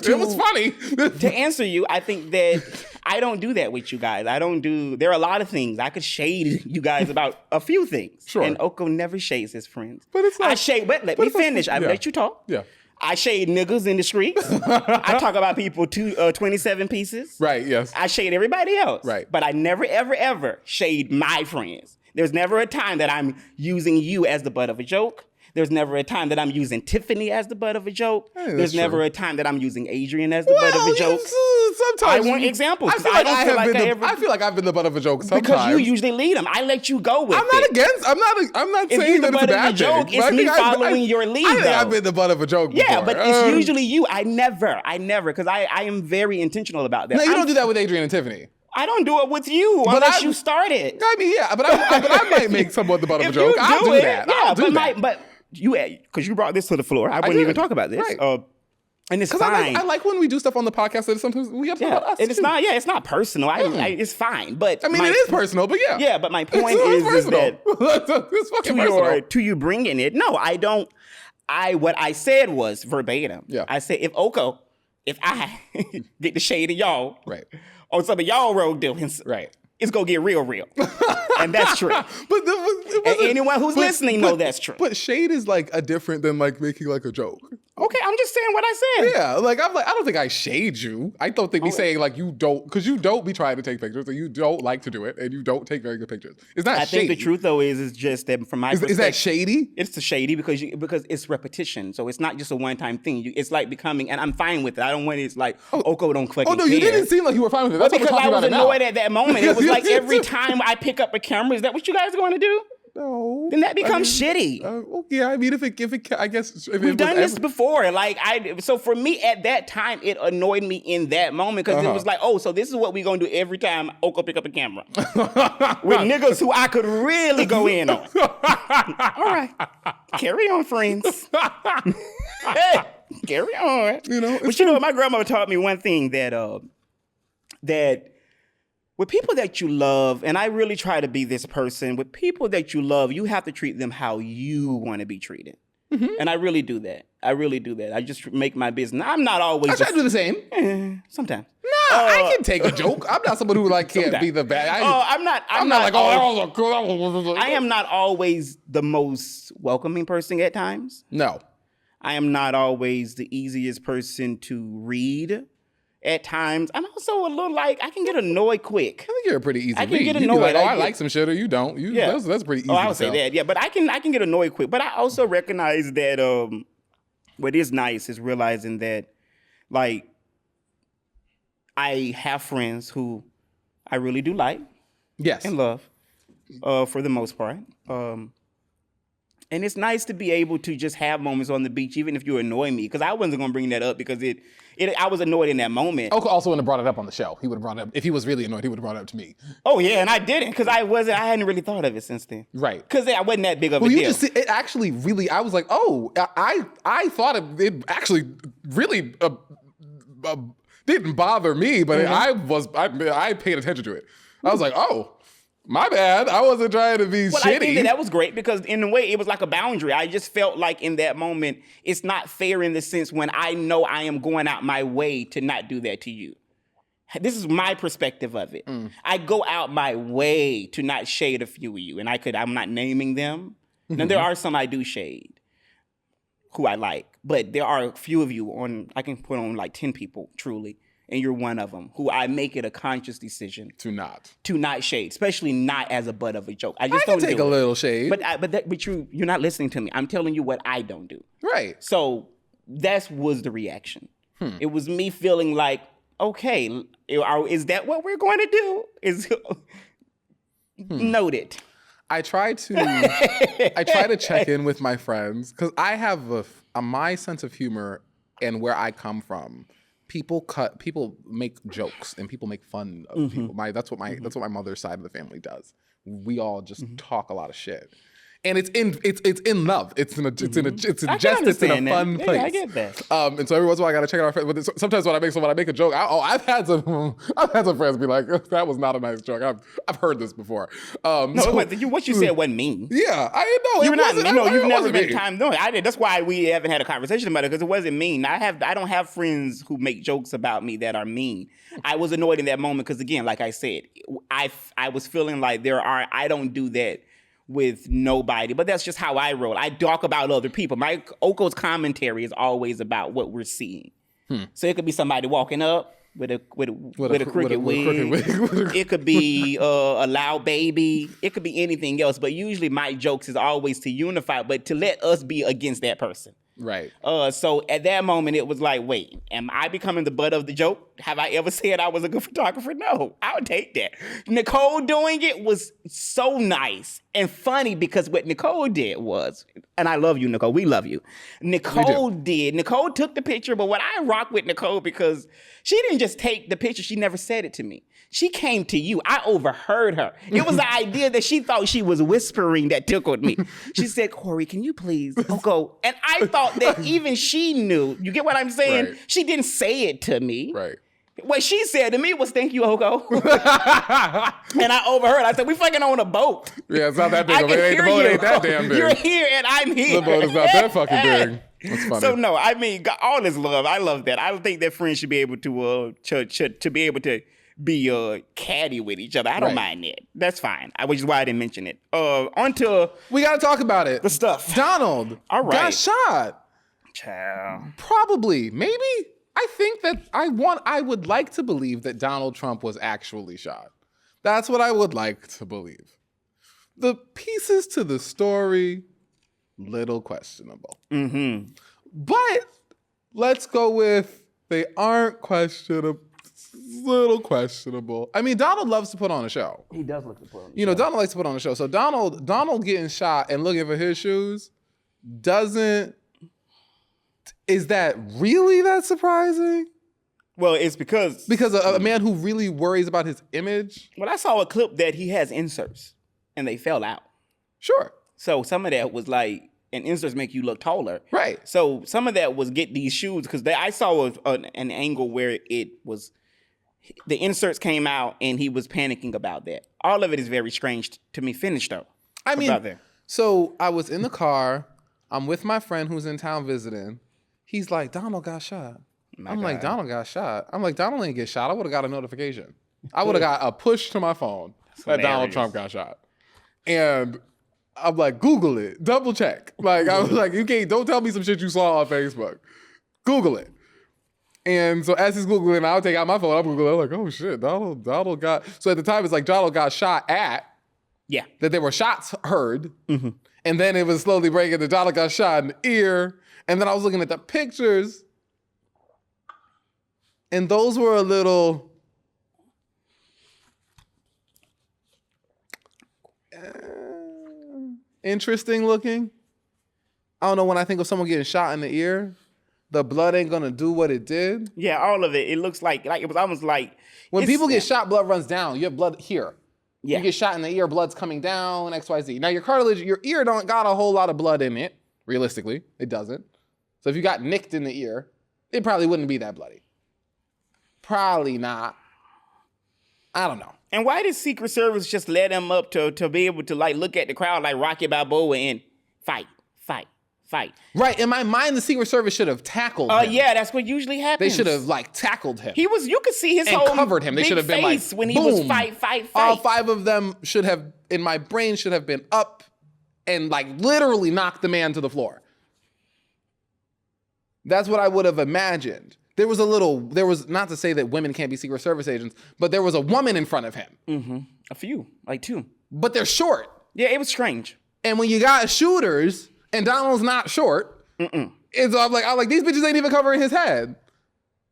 A: it was funny.
B: To answer you, I think that I don't do that with you guys. There are a lot of things. I could shade you guys about a few things.
A: Sure.
B: And Oko never shades his friends.
A: But it's not.
B: Let me finish. I let you talk.
A: Yeah.
B: I shade niggas in the streets. I talk about people 27 pieces.
A: Right, yes.
B: I shade everybody else.
A: Right.
B: But I never, ever, ever shade my friends. There's never a time that I'm using you as the butt of a joke. There's never a time that I'm using Tiffany as the butt of a joke. There's never a time that I'm using Adrian as the butt of a joke.
A: Sometimes
B: I want examples.
A: I feel like I've been the butt of a joke sometimes.
B: Because you usually lead them. I let you go with it.
A: I'm not
B: If
A: saying
B: you're the
A: that it's a
B: butt of
A: bad
B: the joke,
A: thing.
B: it's
A: But I
B: me
A: think
B: following your lead,
A: I think
B: though.
A: I've been the butt of a joke
B: Yeah,
A: before.
B: but it's usually you. I never, because I am very intentional about that.
A: No, you don't do that with Adrian and Tiffany.
B: I don't do it with you unless you started.
A: I mean, yeah, but I might make somewhat the butt of a joke. I'll do that. I'll do that.
B: But you, because you brought this to the floor, I wouldn't even talk about this.
A: Right.
B: And it's fine.
A: I like when we do stuff on the podcast that sometimes we have about us.
B: And it's
A: too.
B: not. Yeah, it's not personal. It's fine. But
A: I mean, it is personal, but yeah.
B: Yeah, but my point is that
A: it's fucking personal.
B: to you bringing it. No, I don't. What I said was verbatim.
A: Yeah.
B: I said if I get the shade of y'all,
A: Right.
B: on some of y'all road dealings,
A: Right.
B: it's gonna get real, and that's true. And anyone who's listening know that's true.
A: But shade is like a different than like making like a joke.
B: Okay, I'm just saying what I said.
A: Yeah, I don't think I shade you. I don't think me saying like you don't, because you don't be trying to take pictures and you don't like to do it and you don't take very good pictures. It's not
B: I
A: shady.
B: think the truth though is just that from my perspective.
A: Is that shady?
B: It's shady because it's repetition. So it's not just a one-time thing. It's like becoming, and I'm fine with it. I don't want it's like, Oko don't fucking care.
A: Oh no, you didn't seem like you were fine with it. That's
B: because
A: what we're
B: I was
A: talking about
B: annoyed
A: now.
B: at that moment. It was like every time I pick up a camera, is that what you guys are going to do?
A: No.
B: Then that becomes shitty.
A: Yeah, I mean, if it, I guess if
B: We've done this before. So for me at that time, it annoyed me in that moment because it was like, oh, so this is what we're gonna do every time Oko pick up a camera with niggas who I could really go in on. All right, carry on, friends. Hey, carry on. But you know, my grandmother taught me one thing that with people that you love, and I really try to be this person, with people that you love, you have to treat them how you want to be treated. Mm-hmm. And I really do that. I just make my business. I'm not always.
A: I try to do the same.
B: Sometimes.
A: Nah, I can take a joke. I'm not someone who like can't be the bad.
B: I'm not
A: like, oh, that was a cool.
B: I am not always the most welcoming person at times.
A: No.
B: I am not always the easiest person to read. At times, I'm also a little like, I can get annoyed quick.
A: I think you're a pretty easy
B: I can
A: read.
B: get
A: You be
B: annoyed.
A: like, I like some shit, or you don't. That's pretty easy.
B: I would say that, yeah. But I can get annoyed quick. But I also recognize that what is nice is realizing that, like, I have friends who I really do like,
A: yes,
B: and love, for the most part. And it's nice to be able to just have moments on the beach, even if you annoy me. Because I wasn't going to bring that up because I was annoyed in that moment.
A: Oko also wouldn't have brought it up on the show. He would have brought it up. If he was really annoyed, he would have brought it up to me.
B: Oh, yeah, and I didn't because I hadn't really thought of it since then.
A: Right.
B: Because I wasn't that big of a deal.
A: It actually really, I was like, oh, I thought it actually really didn't bother me, but I paid attention to it. I was like, oh. My bad. I wasn't trying to be shitty.
B: I think that was great because in a way it was like a boundary. I just felt like in that moment, it's not fair in the sense when I know I am going out my way to not do that to you. This is my perspective of it. I go out my way to not shade a few of you, and I'm not naming them. Mm-hmm. Now there are some I do shade who I like, but there are a few of you I can put on like 10 people truly. and you're one of them, who I make it a conscious decision
A: To not.
B: to not shade, especially not as a butt of a joke. I
A: I
B: just
A: can
B: don't
A: take
B: do
A: a
B: it.
A: little shade.
B: But you're not listening to me. I'm telling you what I don't do.
A: Right.
B: So that was the reaction. It was me feeling like, okay, is that what we're going to do? Is noted.
A: I try to check in with my friends because I have my sense of humor and where I come from. People make jokes and people make fun of people. That's what my mother's side of the family does. We all just talk a lot of shit. And it's in love. It's in jest. It's in a fun place.
B: Yeah, I get that.
A: And so every once in a while I gotta check out our friends. But sometimes when I make a joke, I've had some friends be like, "That was not a nice joke." I've heard this before.
B: What you said wasn't mean.
A: Yeah, I know.
B: You're not. You've never been
A: mean.
B: time. No, I did. That's why we haven't had a conversation about it because it wasn't mean. I don't have friends who make jokes about me that are mean. I was annoyed in that moment because again, like I said, I was feeling like I don't do that with nobody, but that's just how I roll. I talk about other people. My Oko's commentary is always about what we're seeing. So it could be somebody walking up with a crooked wig. It could be a loud baby. It could be anything else. But usually my jokes is always to unify, but to let us be against that person.
A: Right.
B: So at that moment, it was like, wait, am I becoming the butt of the joke? Have I ever said I was a good photographer? No, I would take that. Nicole doing it was so nice and funny because what Nicole did was, and I love you, Nicole. We love you. Nicole took the picture, but what I rock with Nicole because she didn't just take the picture. She never said it to me. She came to you. I overheard her. It was the idea that she thought she was whispering that tickled me. She said, Corey, can you please go? And I thought that even she knew. You get what I'm saying?
A: Right.
B: She didn't say it to me.
A: Right.
B: What she said to me was, thank you, Oko. And I overheard. I said, we fucking on a boat.
A: Yeah, it's not that big.
B: I can
A: The boat
B: hear
A: ain't that damn big.
B: You're here and I'm here.
A: The boat is not that fucking big. That's funny.
B: So no, I mean, all this love. I love that. I don't think that friends should be able to be able to be catty with each other. I don't mind that. That's fine. Which is why I didn't mention it. On to
A: we gotta talk about it.
B: the stuff.
A: Donald got shot.
B: Child.
A: Probably. Maybe. I think that I would like to believe that Donald Trump was actually shot. That's what I would like to believe. The pieces to the story, little questionable. But let's go with they aren't questionable. Little questionable. I mean, Donald loves to put on a show.
B: He does look to put on.
A: Donald likes to put on a show. So Donald getting shot and looking for his shoes is that really that surprising?
B: Well, it's because
A: a man who really worries about his image.
B: Well, I saw a clip that he has inserts and they fell out.
A: Sure.
B: So some of that was like, and inserts make you look taller.
A: Right.
B: So some of that was get these shoes because I saw an angle where it was, the inserts came out and he was panicking about that. All of it is very strange to me. Finish though.
A: So I was in the car. I'm with my friend who's in town visiting. He's like, Donald got shot. I'm like, Donald got shot. I'm like, Donald didn't get shot. I would have got a notification. I would have got a push to my phone that Donald Trump got shot. And I'm like, Google it. Double check. Like, I was like, don't tell me some shit you saw on Facebook. Google it. And so as he's Googling, I'll take out my phone. I'm Googling. I'm like, oh shit, Donald got. So at the time, it's like Donald got shot at.
B: Yeah.
A: That there were shots heard. And then it was slowly breaking that Donald got shot in the ear. And then I was looking at the pictures. And those were a little interesting looking. I don't know, when I think of someone getting shot in the ear, the blood ain't gonna do what it did.
B: Yeah, all of it. It looks like it was almost like
A: when people get shot, blood runs down. You have blood here.
B: Yeah.
A: You get shot in the ear, blood's coming down, XYZ. Now your cartilage, your ear don't got a whole lot of blood in it. Realistically, it doesn't. So if you got nicked in the ear, it probably wouldn't be that bloody. Probably not. I don't know.
B: And why did Secret Service just let him up to be able to like look at the crowd like Rocky Balboa and fight?
A: Right. In my mind, the Secret Service should have tackled him.
B: Yeah, that's what usually happens.
A: They should have like tackled him.
B: You could see his
A: and
B: whole
A: covered him. They should have been like,
B: when he
A: boom.
B: was fight.
A: All five of them should have, in my brain, should have been up and like literally knocked the man to the floor. That's what I would have imagined. there was not to say that women can't be Secret Service agents, but there was a woman in front of him.
B: A few, like 2.
A: But they're short.
B: Yeah, it was strange.
A: And when you got shooters and Donald's not short, it's I'm like, these bitches ain't even covering his head.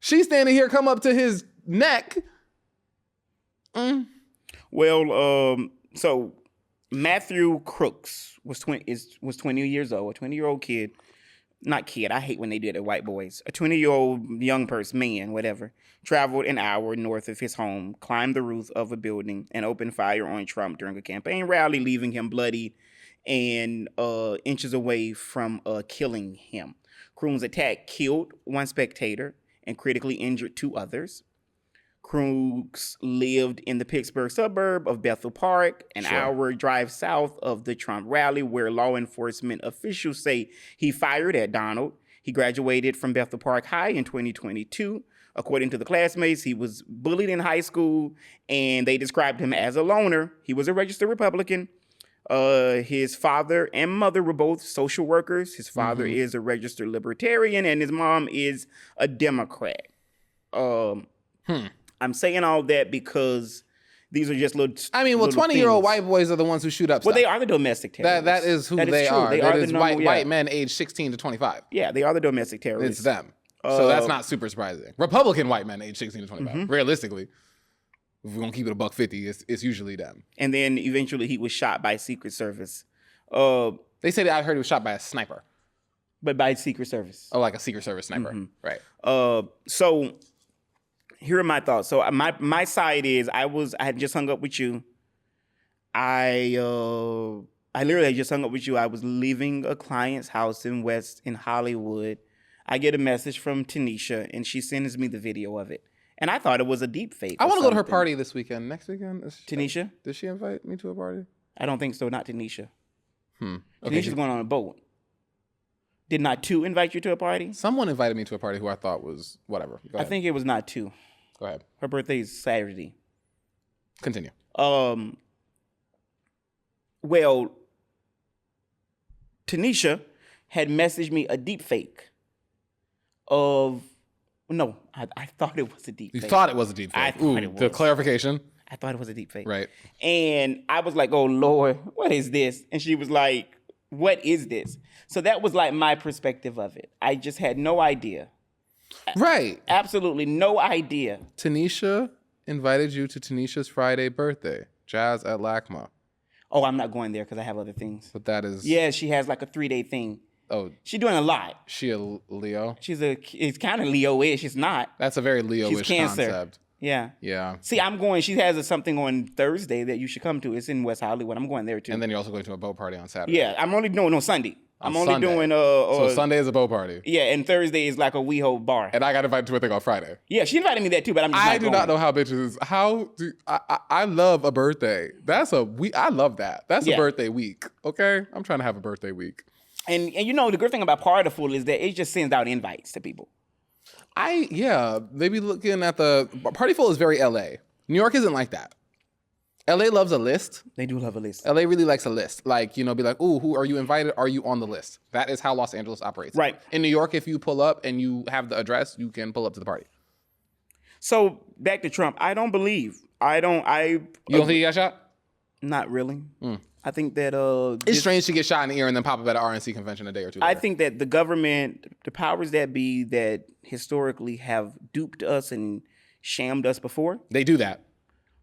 A: She's standing here, come up to his neck.
B: Well, so Matthew Crooks was 20 years old, a 20-year-old kid. Not kid, I hate when they do it to white boys. A 20-year-old young person, man, whatever, traveled an hour north of his home, climbed the roof of a building, and opened fire on Trump during a campaign rally, leaving him bloody and inches away from killing him. Croom's attack killed one spectator and critically injured 2 others. Crooks lived in the Pittsburgh suburb of Bethel Park, an hour drive south of the Trump rally, where law enforcement officials say he fired at Donald. He graduated from Bethel Park High in 2022. According to the classmates, he was bullied in high school, and they described him as a loner. He was a registered Republican. His father and mother were both social workers. His father is a registered libertarian, and his mom is a Democrat. I'm saying all that because these are just little. I mean,
A: 20-year-old white boys are the ones who shoot up.
B: Well, they are the domestic terrorists.
A: That is who they are.
B: They
A: that
B: are
A: is
B: the
A: white men aged 16 to 25.
B: Yeah, they are the domestic terrorists.
A: It's them. So that's not super surprising. Republican white men aged 16 to 25. Realistically, if we're gonna keep it $150, it's usually them.
B: And then eventually he was shot by Secret Service.
A: They say that I heard he was shot by a sniper.
B: But by Secret Service.
A: Oh, like a Secret Service sniper. Right.
B: So here are my thoughts. So my side is I had just hung up with you. I literally had just hung up with you. I was leaving a client's house in Hollywood. I get a message from Tanisha, and she sends me the video of it. And I thought it was a deep fake.
A: I want to go to her party this weekend. Next weekend?
B: Tanisha?
A: Did she invite me to a party?
B: I don't think so. Not Tanisha.
A: Okay.
B: Tanisha's going on a boat. Did not 2 invite you to a party?
A: Someone invited me to a party who I thought was whatever. Go ahead.
B: I think it was not 2.
A: Go ahead.
B: Her birthday is Saturday.
A: Continue.
B: Well, Tanisha had messaged me a deep fake of... No, I thought it was a deep fake.
A: You thought it was a deep fake?
B: I thought it was.
A: The clarification.
B: I thought it was a deep fake.
A: Right.
B: And I was like, oh, Lord, what is this? And she was like, what is this? So that was like my perspective of it. I just had no idea.
A: Right.
B: Absolutely no idea.
A: Tanisha invited you to Tanisha's Friday birthday. Jazz at LACMA.
B: Oh, I'm not going there because I have other things.
A: But that is...
B: Yeah, she has like a 3-day thing.
A: Oh.
B: She's doing a lot.
A: She a Leo?
B: It's kind of Leo-ish. It's not.
A: That's a very Leo-ish
B: She's Cancer.
A: concept.
B: Yeah.
A: Yeah.
B: See, I'm going. She has something on Thursday that you should come to. It's in West Hollywood. I'm going there too.
A: And then you're also going to a boat party on Saturday.
B: Yeah, I'm only doing on Sunday. I'm only
A: Sunday.
B: doing
A: So Sunday is a boat party.
B: Yeah, and Thursday is like a WeHo bar.
A: And I got invited to a thing on Friday.
B: Yeah, she invited me there too, but I'm just
A: I do not know how bitches. I love a birthday. I love that. That's a birthday week. Okay, I'm trying to have a birthday week.
B: And you know the good thing about Partyful is that it just sends out invites to people.
A: They be looking at the Partyful is very LA. New York isn't like that. LA loves a list.
B: They do love a list.
A: LA really likes a list. Like, be like, ooh, who are you invited? Are you on the list? That is how Los Angeles operates.
B: Right.
A: In New York, if you pull up and you have the address, you can pull up to the party.
B: So back to Trump. I don't believe. You don't
A: think he got shot?
B: Not really. I think that
A: it's strange to get shot in the ear and then pop up at an RNC convention a day or two later.
B: I think that the government, the powers that be that historically have duped us and shammed us before.
A: They do that.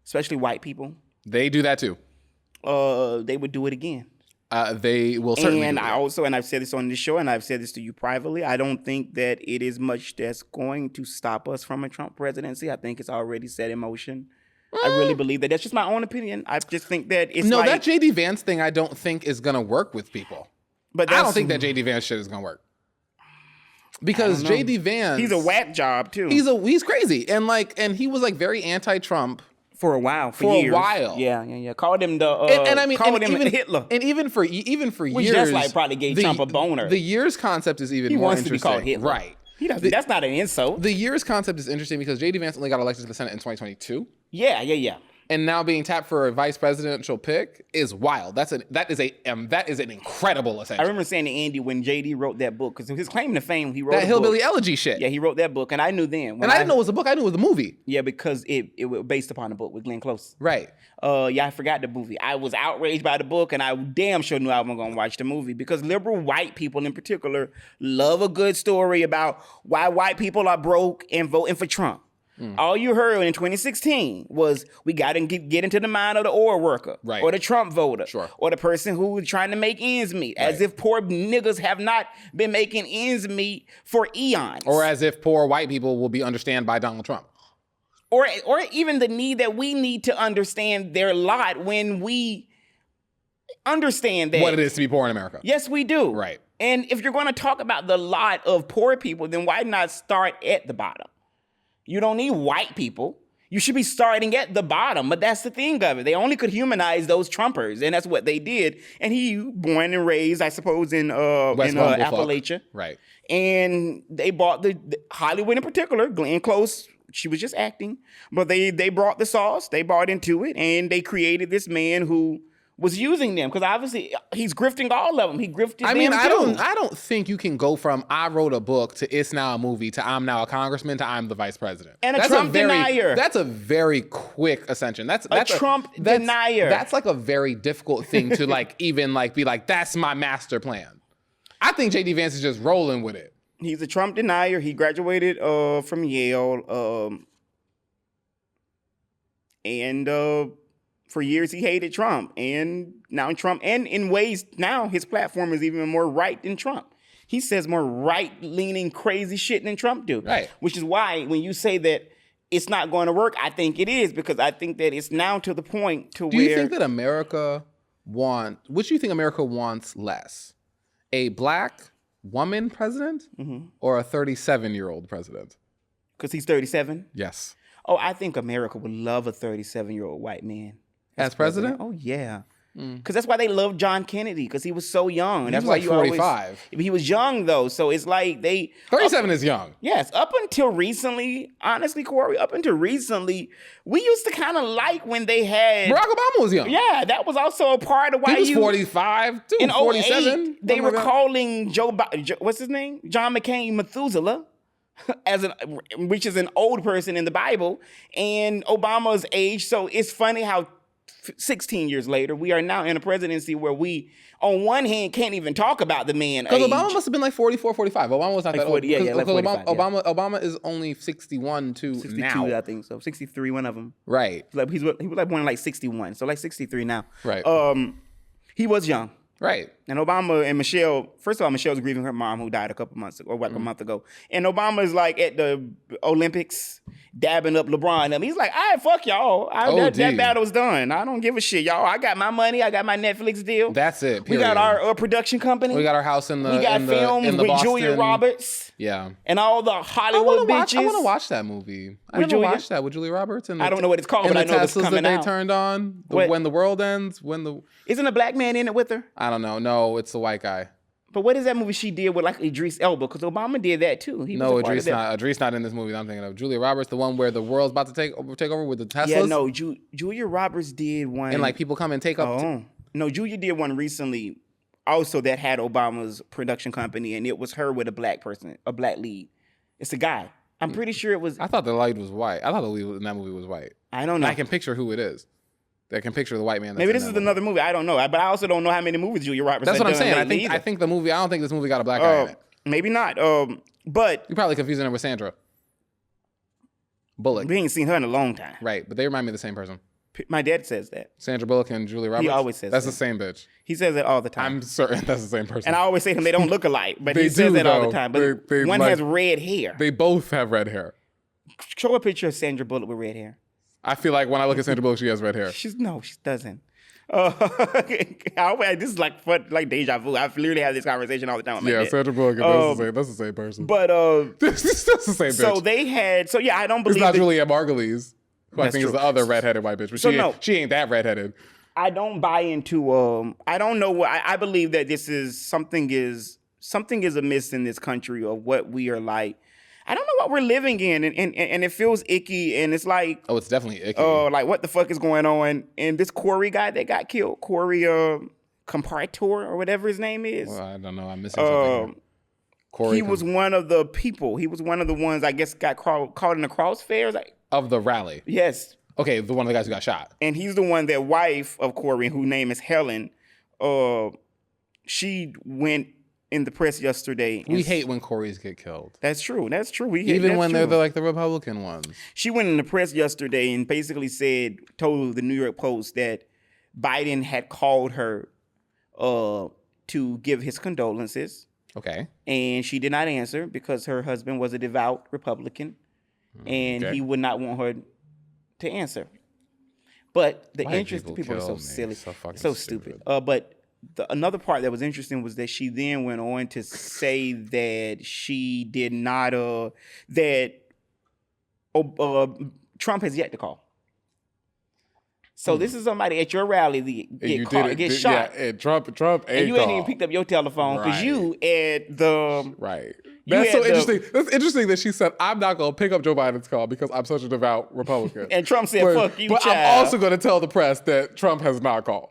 B: Especially white people.
A: They do that too.
B: They would do it again.
A: They will certainly.
B: And I've said this on this show, and I've said this to you privately. I don't think that it is much that's going to stop us from a Trump presidency. I think it's already set in motion. I really believe that. That's just my own opinion. I just think that it's
A: that JD Vance thing I don't think is gonna work with people. But I don't think that JD Vance shit is gonna work. Because JD Vance,
B: he's a whack job too.
A: He's crazy and he was like very anti-Trump.
B: For a while, for years. Yeah. Called him him Hitler.
A: And even for
B: Which
A: years,
B: that's like probably gave Trump a boner.
A: The years concept is even
B: he
A: more
B: wants
A: interesting.
B: To be called Hitler.
A: Right.
B: That's not an insult.
A: The years concept is interesting because JD Vance only got elected to the Senate in 2022.
B: Yeah.
A: and now being tapped for a vice presidential pick is wild. That is an incredible ascension.
B: I remember saying to Andy when JD wrote that book, because his claim to fame, he wrote
A: that
B: a
A: hillbilly
B: book.
A: elegy shit.
B: Yeah, he wrote that book, and I knew then.
A: And I didn't know it was a book. I knew it was a movie.
B: Yeah, because it was based upon a book with Glenn Close.
A: Right.
B: Yeah, I forgot the movie. I was outraged by the book, and I damn sure knew I wasn't going to watch the movie because liberal white people in particular love a good story about why white people are broke and voting for Trump. All you heard in 2016 was we got to get into the mind of the oil worker,
A: right,
B: or the Trump voter,
A: sure,
B: or the person who is trying to make ends meet, as if poor niggas have not been making ends meet for eons.
A: Or as if poor white people will be understood by Donald Trump.
B: Or even the need that we need to understand their lot when we understand that.
A: What it is to be poor in America.
B: Yes, we do.
A: Right.
B: And if you're going to talk about the lot of poor people, then why not start at the bottom? You don't need white people. You should be starting at the bottom. But that's the thing of it. They only could humanize those Trumpers, and that's what they did. And he born and raised, I suppose, in Appalachia.
A: Right.
B: And they bought the Hollywood in particular, Glenn Close. She was just acting, but they brought the sauce. They bought into it, and they created this man who was using them because obviously he's grifting all of them. He grifted.
A: I mean,
B: them
A: I don't think you can go from I wrote a book to it's now a movie to I'm now a congressman to I'm the vice president
B: and that's Trump denier.
A: That's a very quick ascension. That's
B: a Trump denier.
A: That's like a very difficult thing to like even like be like that's my master plan. I think JD Vance is just rolling with it.
B: He's a Trump denier. He graduated from Yale, and for years he hated Trump. And now Trump, and in ways now his platform is even more right than Trump. He says more right-leaning, crazy shit than Trump do.
A: Right.
B: Which is why when you say that it's not going to work, I think it is, because I think that it's now to the point to where...
A: Do you think that which do you think America wants less? A black woman president or a 37-year-old president?
B: Because he's 37?
A: Yes.
B: Oh, I think America would love a 37-year-old white man.
A: As president?
B: Oh, yeah. Because that's why they loved John Kennedy, because he was so young.
A: And
B: that's
A: he
B: why
A: was like 45.
B: He was young, though, so it's like they...
A: 37 is young.
B: Yes, up until recently, honestly, Corey, we used to kind of like when they had...
A: Barack Obama was young.
B: Yeah, that was also a part of why
A: he was 45, too.
B: In
A: 47.
B: they were calling what's his name? John McCain Methuselah. Which is an old person in the Bible, and Obama's age. So it's funny how 16 years later, we are now in a presidency where we, on one hand, can't even talk about the man age.
A: Because Obama must have been like 44, 45. Obama was not
B: like
A: that 40,
B: old. Yeah, like 45,
A: Obama is only 61 to
B: 62,
A: now.
B: I think so. 63, one of them.
A: Right.
B: He was like born like 61, so like 63 now.
A: Right.
B: He was young.
A: Right.
B: And Obama and Michelle, first of all, Michelle's grieving her mom who died a couple months ago, or like a month ago. And Obama's like at the Olympics dabbing up LeBron. And he's like, all right, fuck y'all. That battle's done. I don't give a shit, y'all. I got my money. I got my Netflix deal.
A: That's it. Period.
B: We got our production company.
A: We got our house in the
B: We got films with
A: Boston.
B: Julia Roberts.
A: Yeah.
B: And all the Hollywood bitches.
A: I want to watch that movie. I never watched that with Julia Roberts. And
B: I don't know what it's called, but I know it's coming
A: that
B: out.
A: they turned on. When the World Ends.
B: Isn't a black man in it with her?
A: I don't know. No, it's the white guy.
B: But what is that movie she did with like Idris Elba? Because Obama did that too.
A: Idris not in this movie that I'm thinking of. Julia Roberts, the one where the world's about to take over with the Teslas.
B: Yeah, no, Julia Roberts did one.
A: And like people come and take up.
B: No, Julia did one recently also that had Obama's production company, and it was her with a black lead. It's a guy. I'm pretty sure it was.
A: I thought the lead was white. I thought the lead in that movie was white.
B: I don't know.
A: I can picture who it is. I can picture the white man.
B: Maybe this is another movie. I don't know. But I also don't know how many movies Julia Roberts.
A: That's what I'm saying.
B: I
A: think the movie. I don't think this movie got a black guy in it.
B: Maybe not. But
A: you're probably confusing her with Sandra Bullock.
B: We ain't seen her in a long time.
A: Right, but they remind me of the same person.
B: My dad says that.
A: Sandra Bullock and Julia Roberts.
B: He always says
A: that's
B: that.
A: the same bitch.
B: He says it all the time.
A: I'm certain that's the same person.
B: And I always say to him, they don't look alike, but
A: he
B: says that all the
A: though.
B: time. But one has red hair.
A: They both have red hair.
B: Show a picture of Sandra Bullock with red hair.
A: I feel like when I look at Sandra Bullock, she has red hair.
B: She doesn't. This is like deja vu. I literally have this conversation all the time with my dad.
A: Sandra Bullock, that's the same person.
B: But
A: that's the same bitch.
B: So they had. So yeah, I don't believe
A: it's not Julia Margulies, who I think is the other redheaded white bitch. But she ain't that redheaded.
B: I don't buy into. I don't know what. I believe that this is something is amiss in this country of what we are like. I don't know what we're living in, and it feels icky, and it's like,
A: Oh, it's definitely icky.
B: like what the fuck is going on? And this Corey guy that got killed, Corey Comparator or whatever his name is.
A: Well, I don't know. I'm missing something. Here. Corey
B: He was one of the people. He was one of the ones I guess got caught in the crosshairs.
A: of the rally.
B: Yes,
A: Okay, the one of the guys who got shot.
B: and he's the one that wife of Corey, whose name is Helen. She went in the press yesterday.
A: We hate when Corys get killed.
B: That's true. That's true.
A: Even when they're like the Republican ones.
B: She went in the press yesterday and basically told the New York Post that Biden had called her to give his condolences,
A: Okay.
B: and she did not answer because her husband was a devout Republican, and
A: Okay.
B: he would not want her to answer. But the
A: White
B: interesting people are
A: kill
B: so
A: me.
B: silly,
A: So fucking
B: so stupid. But another part that was interesting was that she then went on to say that she did not Trump has yet to call. So this is somebody at your rally that get shot.
A: Yeah, and Trump
B: And you ain't even picked up your telephone because
A: Right.
B: you at the
A: Right.
B: You
A: That's so
B: had the-
A: interesting. That's interesting that she said, I'm not going to pick up Joe Biden's call because I'm such a devout Republican.
B: and Trump said,
A: but,
B: "Fuck you,
A: But
B: child."
A: I'm also going to tell the press that Trump has not called.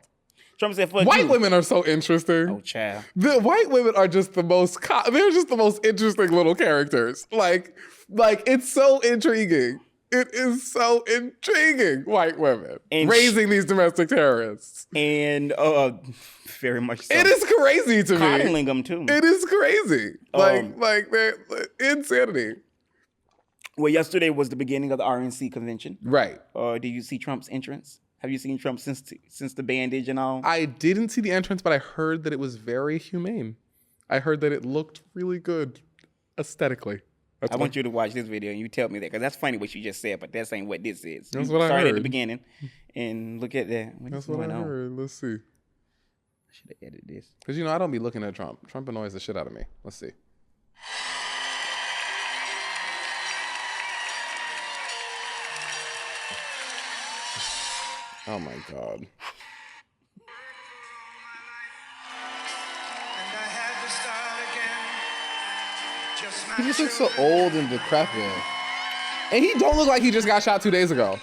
B: Trump said, "Fuck
A: White
B: you."
A: women are so interesting.
B: Oh, child.
A: The white women are just the most, they're just the most interesting little characters. Like it's so intriguing. It is so intriguing, white women,
B: And
A: raising these domestic terrorists.
B: And very much so.
A: It is crazy to me.
B: coddling them too.
A: It is crazy. They're insanity.
B: Well, yesterday was the beginning of the RNC convention.
A: Right.
B: Do you see Trump's entrance? Have you seen Trump since the bandage and all?
A: I didn't see the entrance, but I heard that it was very humane. I heard that it looked really good aesthetically.
B: I want you to watch this video and you tell me that, because that's funny what you just said, but that ain't what this is.
A: That's
B: You
A: what I
B: started at the
A: heard.
B: beginning and look at that.
A: That's what I heard. Let's see.
B: I should have edited this.
A: Because, I don't be looking at Trump. Trump annoys the shit out of me. Let's see. Oh, my God. He just looks so old and decrepit. And he don't look like he just got shot 2 days ago.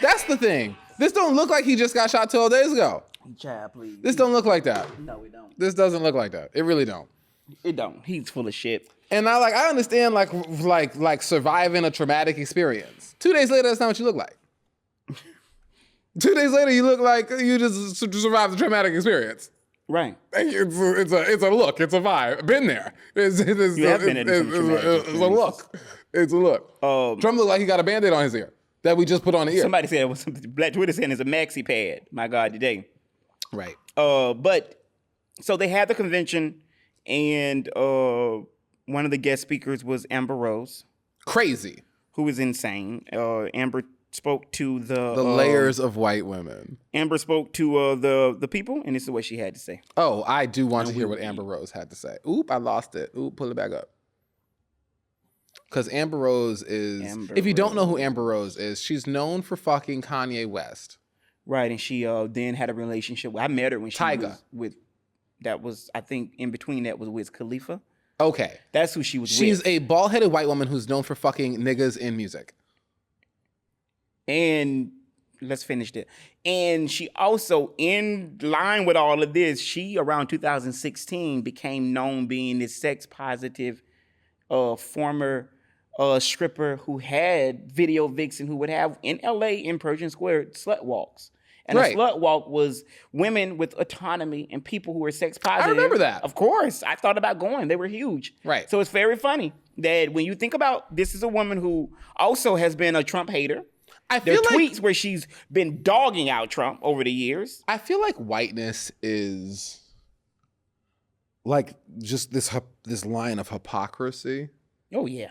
A: That's the thing. This don't look like he just got shot 12 days ago.
B: Child, please.
A: This don't look like that.
B: No, it don't.
A: This doesn't look like that. It really don't.
B: It don't. He's full of shit.
A: And I understand like surviving a traumatic experience. 2 days later, that's not what you look like. 2 days later, you look like you just survived a traumatic experience.
B: Right.
A: It's a look. It's a vibe. Been there. It's a look. It's a look. Trump looked like he got a Band-Aid on his ear that we just put on the ear.
B: Somebody said it was Black Twitter saying it's a maxi pad. My God, today.
A: Right.
B: But so they had the convention, and one of the guest speakers was Amber Rose,
A: Crazy.
B: who is insane. Amber spoke to the
A: layers of white women.
B: Amber spoke to the people, and this is what she had to say.
A: Oh, I do want to hear what Amber Rose had to say. Oop, I lost it. Oop, pull it back up. Because Amber Rose is, if you don't know who Amber Rose is, she's known for fucking Kanye West.
B: Right, and she then had a relationship. I met her when she
A: Tyga.
B: was with. That was, I think, in between that was Wiz Khalifa.
A: Okay.
B: That's who she was with.
A: She's a bald-headed white woman who's known for fucking niggas in music.
B: And let's finish that. And she also, in line with all of this, she around 2016 became known being this sex positive former stripper who had video vixen who would have in LA in Pershing Square slut walks. And
A: Right.
B: a slut walk was women with autonomy and people who were sex positive.
A: remember that.
B: Of course. I thought about going. They were huge.
A: Right.
B: So it's very funny that when you think about, this is a woman who also has been a Trump hater.
A: I
B: There
A: feel
B: are
A: like
B: tweets where she's been dogging out Trump over the years.
A: I feel like whiteness is like just this line of hypocrisy.
B: Oh, yeah.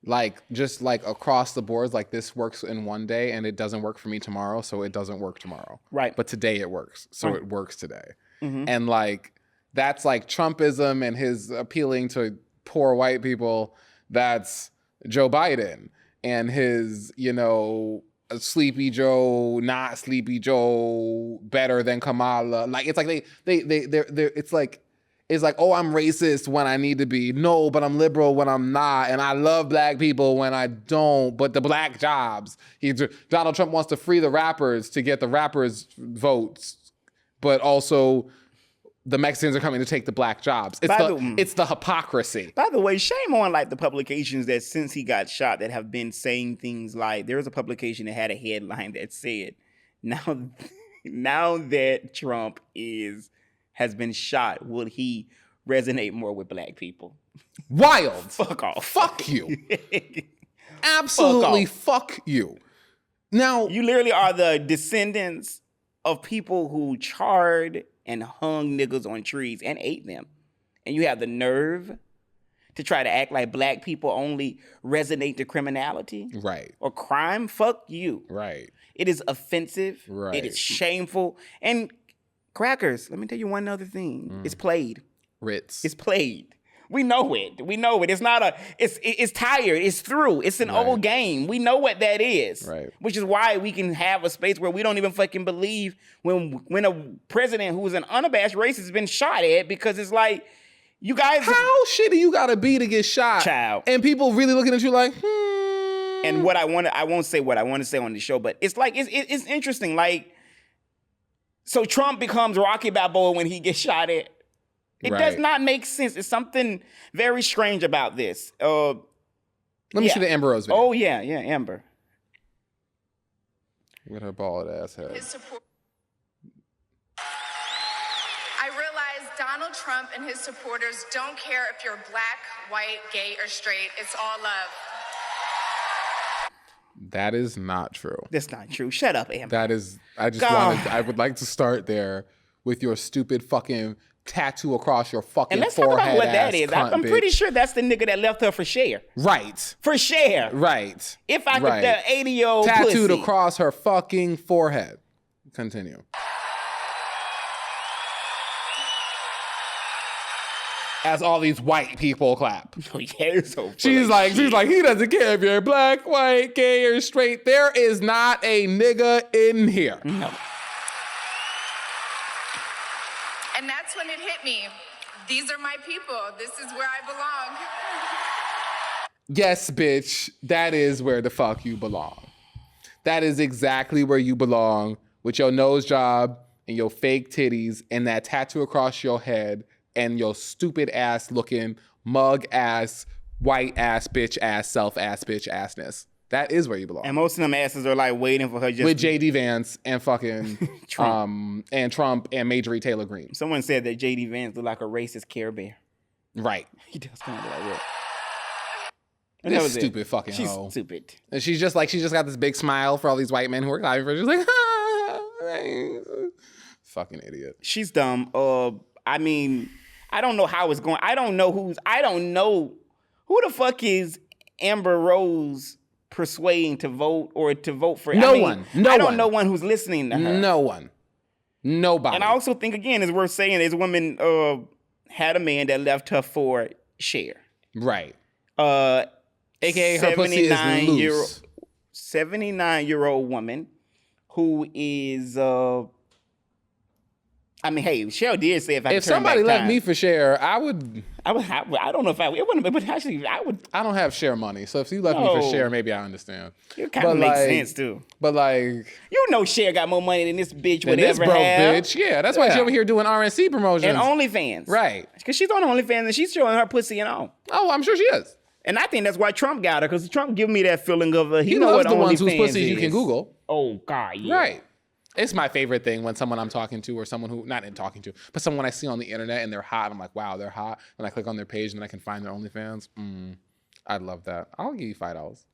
A: Like just like across the board, like this works in one day and it doesn't work for me tomorrow, so it doesn't work tomorrow.
B: Right.
A: But today it works, so
B: Right.
A: it works today.
B: Mhm.
A: And like that's like Trumpism and his appealing to poor white people. That's Joe Biden and his, Sleepy Joe, not Sleepy Joe, better than Kamala. Like it's like they're it's like is like, oh, I'm racist when I need to be. No, but I'm liberal when I'm not. And I love black people when I don't. But the black jobs. Donald Trump wants to free the rappers to get the rappers' votes. But also, the Mexicans are coming to take the black jobs. It's the hypocrisy.
B: By the way, shame on like the publications that since he got shot that have been saying things like, there was a publication that had a headline that said, now that Trump has been shot, will he resonate more with black people?
A: Wild.
B: Fuck off.
A: Fuck you. Absolutely fuck you. Now,
B: you literally are the descendants of people who charred and hung niggas on trees and ate them. And you have the nerve to try to act like black people only resonate to criminality?
A: Right.
B: Or crime? Fuck you.
A: Right.
B: It is offensive.
A: Right.
B: It is shameful. And crackers, let me tell you one other thing. It's played.
A: Ritz.
B: It's played. We know it. We know it. It's not it's tired. It's through. It's an old game. We know what that is.
A: Right.
B: Which is why we can have a space where we don't even fucking believe when a president who is an unabashed racist has been shot at, because it's like, you guys.
A: How shitty you gotta be to get shot?
B: Child.
A: And people really looking at you like,
B: And what I won't say what I want to say on the show, but it's like, it's interesting. Like, so Trump becomes Rocky Balboa when he gets shot at. It does not make sense. It's something very strange about this.
A: Let me see the Amber Rose video.
B: Oh, yeah, Amber.
A: With her bald ass head.
E: I realize Donald Trump and his supporters don't care if you're black, white, gay, or straight. It's all love.
A: That is not true.
B: That's not true. Shut up, Amber.
A: That is, I would like to start there with your stupid fucking tattoo across your fucking
B: and let's
A: forehead.
B: talk about what that is.
A: Cunt,
B: I'm pretty
A: bitch.
B: sure that's the nigga that left her for Cher.
A: Right.
B: For Cher.
A: Right.
B: If I could, the 80-year-old
A: tattooed
B: pussy.
A: across her fucking forehead. Continue. As all these white people clap.
B: Oh, yeah, it's so
A: She's like, he doesn't care if you're black, white, gay, or straight. There is not a nigga in here.
B: No.
E: And that's when it hit me. These are my people. This is where I belong.
A: Yes, bitch, that is where the fuck you belong. That is exactly where you belong, with your nose job and your fake titties and that tattoo across your head and your stupid ass looking mug ass, white ass, bitch ass, self ass, bitch assness. That is where you belong.
B: And most of them asses are like waiting for her just
A: with JD Vance and fucking Trump. And Marjorie Taylor Greene.
B: Someone said that JD Vance looked like a racist Care Bear.
A: Right.
B: He does kind of look like that.
A: This stupid fucking
B: She's
A: hoe.
B: stupid.
A: And she's just got this big smile for all these white men who are clapping for her. She's like, fucking idiot.
B: She's dumb. I mean, I don't know how it's going. I don't know who the fuck is Amber Rose persuading to vote or to vote for.
A: No
B: I
A: one.
B: know one who's listening to her.
A: No one. Nobody.
B: And I also think, again, it's worth saying this woman had a man that left her for Cher.
A: Right. AKA her pussy is loose.
B: 79-year-old woman who is I mean, hey, Cheryl did say if
A: somebody left me for Cher, I don't
B: know if it wouldn't, but actually I would.
A: I don't have Cher money, so if you left me for Cher, maybe I understand.
B: It kind of makes sense too.
A: But like,
B: Cher got more money than this bitch would
A: this
B: ever
A: broke
B: have.
A: Bitch, yeah, that's why she over here doing RNC promotions
B: and OnlyFans,
A: right?
B: Because she's on OnlyFans and she's showing her pussy and all.
A: Oh, I'm sure she is.
B: And I think that's why Trump got her, because Trump give me that feeling of he
A: loves
B: know what
A: the ones whose
B: OnlyFans
A: pussies you
B: is.
A: can Google.
B: Oh God, yeah.
A: Right. It's my favorite thing when someone I'm talking to or someone who, not in talking to, but someone I see on the internet and they're hot. I'm like, wow, they're hot. And I click on their page and then I can find their OnlyFans. I'd love that. I'll give you $5.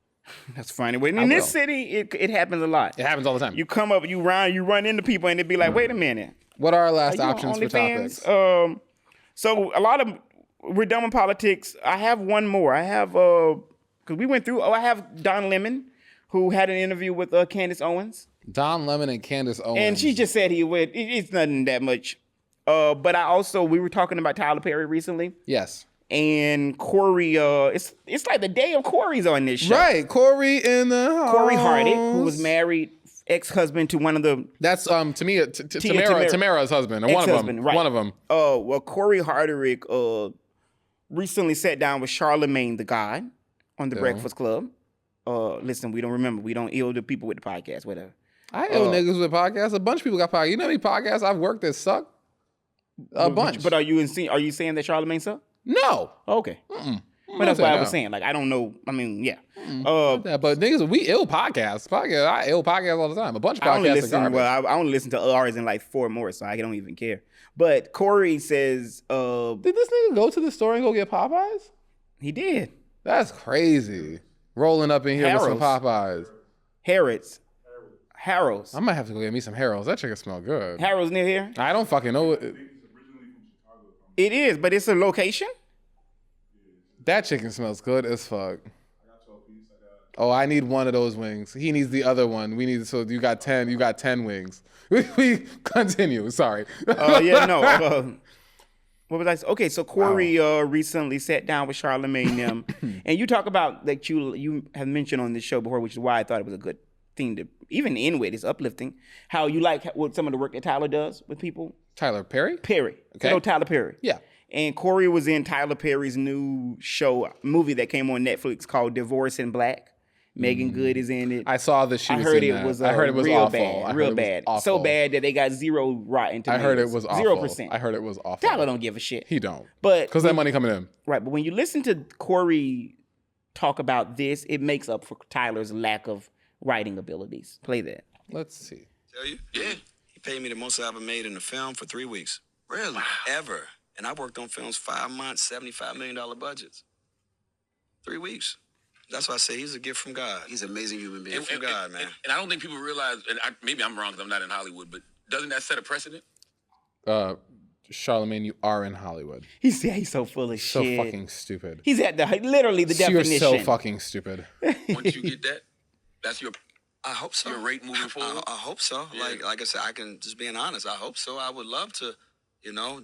B: That's funny. But in this city, it happens a lot.
A: It happens all the time.
B: You come up, you run into people and they be like, wait a minute.
A: What are our last options for topics?
B: So a lot of, we're done with politics. I have one more. I have, because we went through, I have Don Lemon, who had an interview with Candace Owens.
A: Don Lemon and Candace Owens.
B: And she just said he would. It's nothing that much. But we were talking about Tyler Perry recently.
A: Yes.
B: And Corey, it's like the day of Corey's on this show.
A: Right. Corey in the house.
B: Corey Hardy, who was married ex-husband to one of the
A: That's Tamara's husband, or one of them.
B: ex-husband, right.
A: One of them.
B: well, Corey Harderick recently sat down with Charlemagne the God on the Breakfast Club. Listen, we don't remember. We don't ill the people with the podcast, whatever.
A: I know niggas with podcasts. A bunch of people got podcasts. You know how many podcasts I've worked that suck? A bunch.
B: But are you saying that Charlemagne sucked?
A: No.
B: Okay. But that's what I was saying. Like, I don't know. I mean, yeah.
A: Yeah, but niggas, we ill podcasts. I ill podcasts all the time. A bunch of podcasts are garbage.
B: I only listen to ours and like 4 more, so I don't even care. But Corey says,
A: did this nigga go to the store and go get Popeyes?
B: He did.
A: That's crazy. Rolling up in here with some Popeyes.
B: Harrow's.
A: I might have to go get me some Harrow's. That chicken smell good.
B: Harrow's near here?
A: I don't fucking know.
B: It is, but it's a location?
A: That chicken smells good as fuck. Oh, I need one of those wings. He needs the other one. So you got 10 wings. We continue. Sorry.
B: Yeah, no. What was I saying? Okay, so Corey recently sat down with Charlemagne them, and you talk about that you have mentioned on this show before, which is why I thought it was a good thing to even end with. It's uplifting. How you like what some of the work that Tyler does with people.
A: Tyler Perry?
B: Perry.
A: Okay.
B: You know Tyler Perry.
A: Yeah.
B: And Corey was in Tyler Perry's new movie that came on Netflix called Divorce in Black. Megan Good is in it.
A: I saw that she was in that.
B: I heard it was
A: real
B: awful.
A: bad.
B: Real bad. So bad that they got 0 Rotten Tomatoes.
A: I heard it was awful.
B: 0%.
A: I heard it was awful.
B: Tyler don't give a shit.
A: He don't.
B: But
A: because that money coming in.
B: Right. But when you listen to Corey talk about this, it makes up for Tyler's lack of writing abilities. Play that.
A: Let's see.
F: Tell you? Yeah. He paid me the most I ever made in a film for 3 weeks. Really? Ever. And I worked on films 5 months, $75 million budgets. 3 weeks. That's why I say he's a gift from God. He's an amazing human being. Gift from God, man.
G: And I don't think people realize, and maybe I'm wrong because I'm not in Hollywood, but doesn't that set a precedent?
A: Charlemagne, you are in Hollywood.
B: He's so full of
A: so
B: shit.
A: So fucking stupid.
B: He's at literally the definition.
A: You're so fucking stupid.
G: Once you get that, that's your...
F: I hope so.
G: Your rate moving forward?
F: I hope so. Yeah. Like I said, I can just being honest. I hope so. I would love to,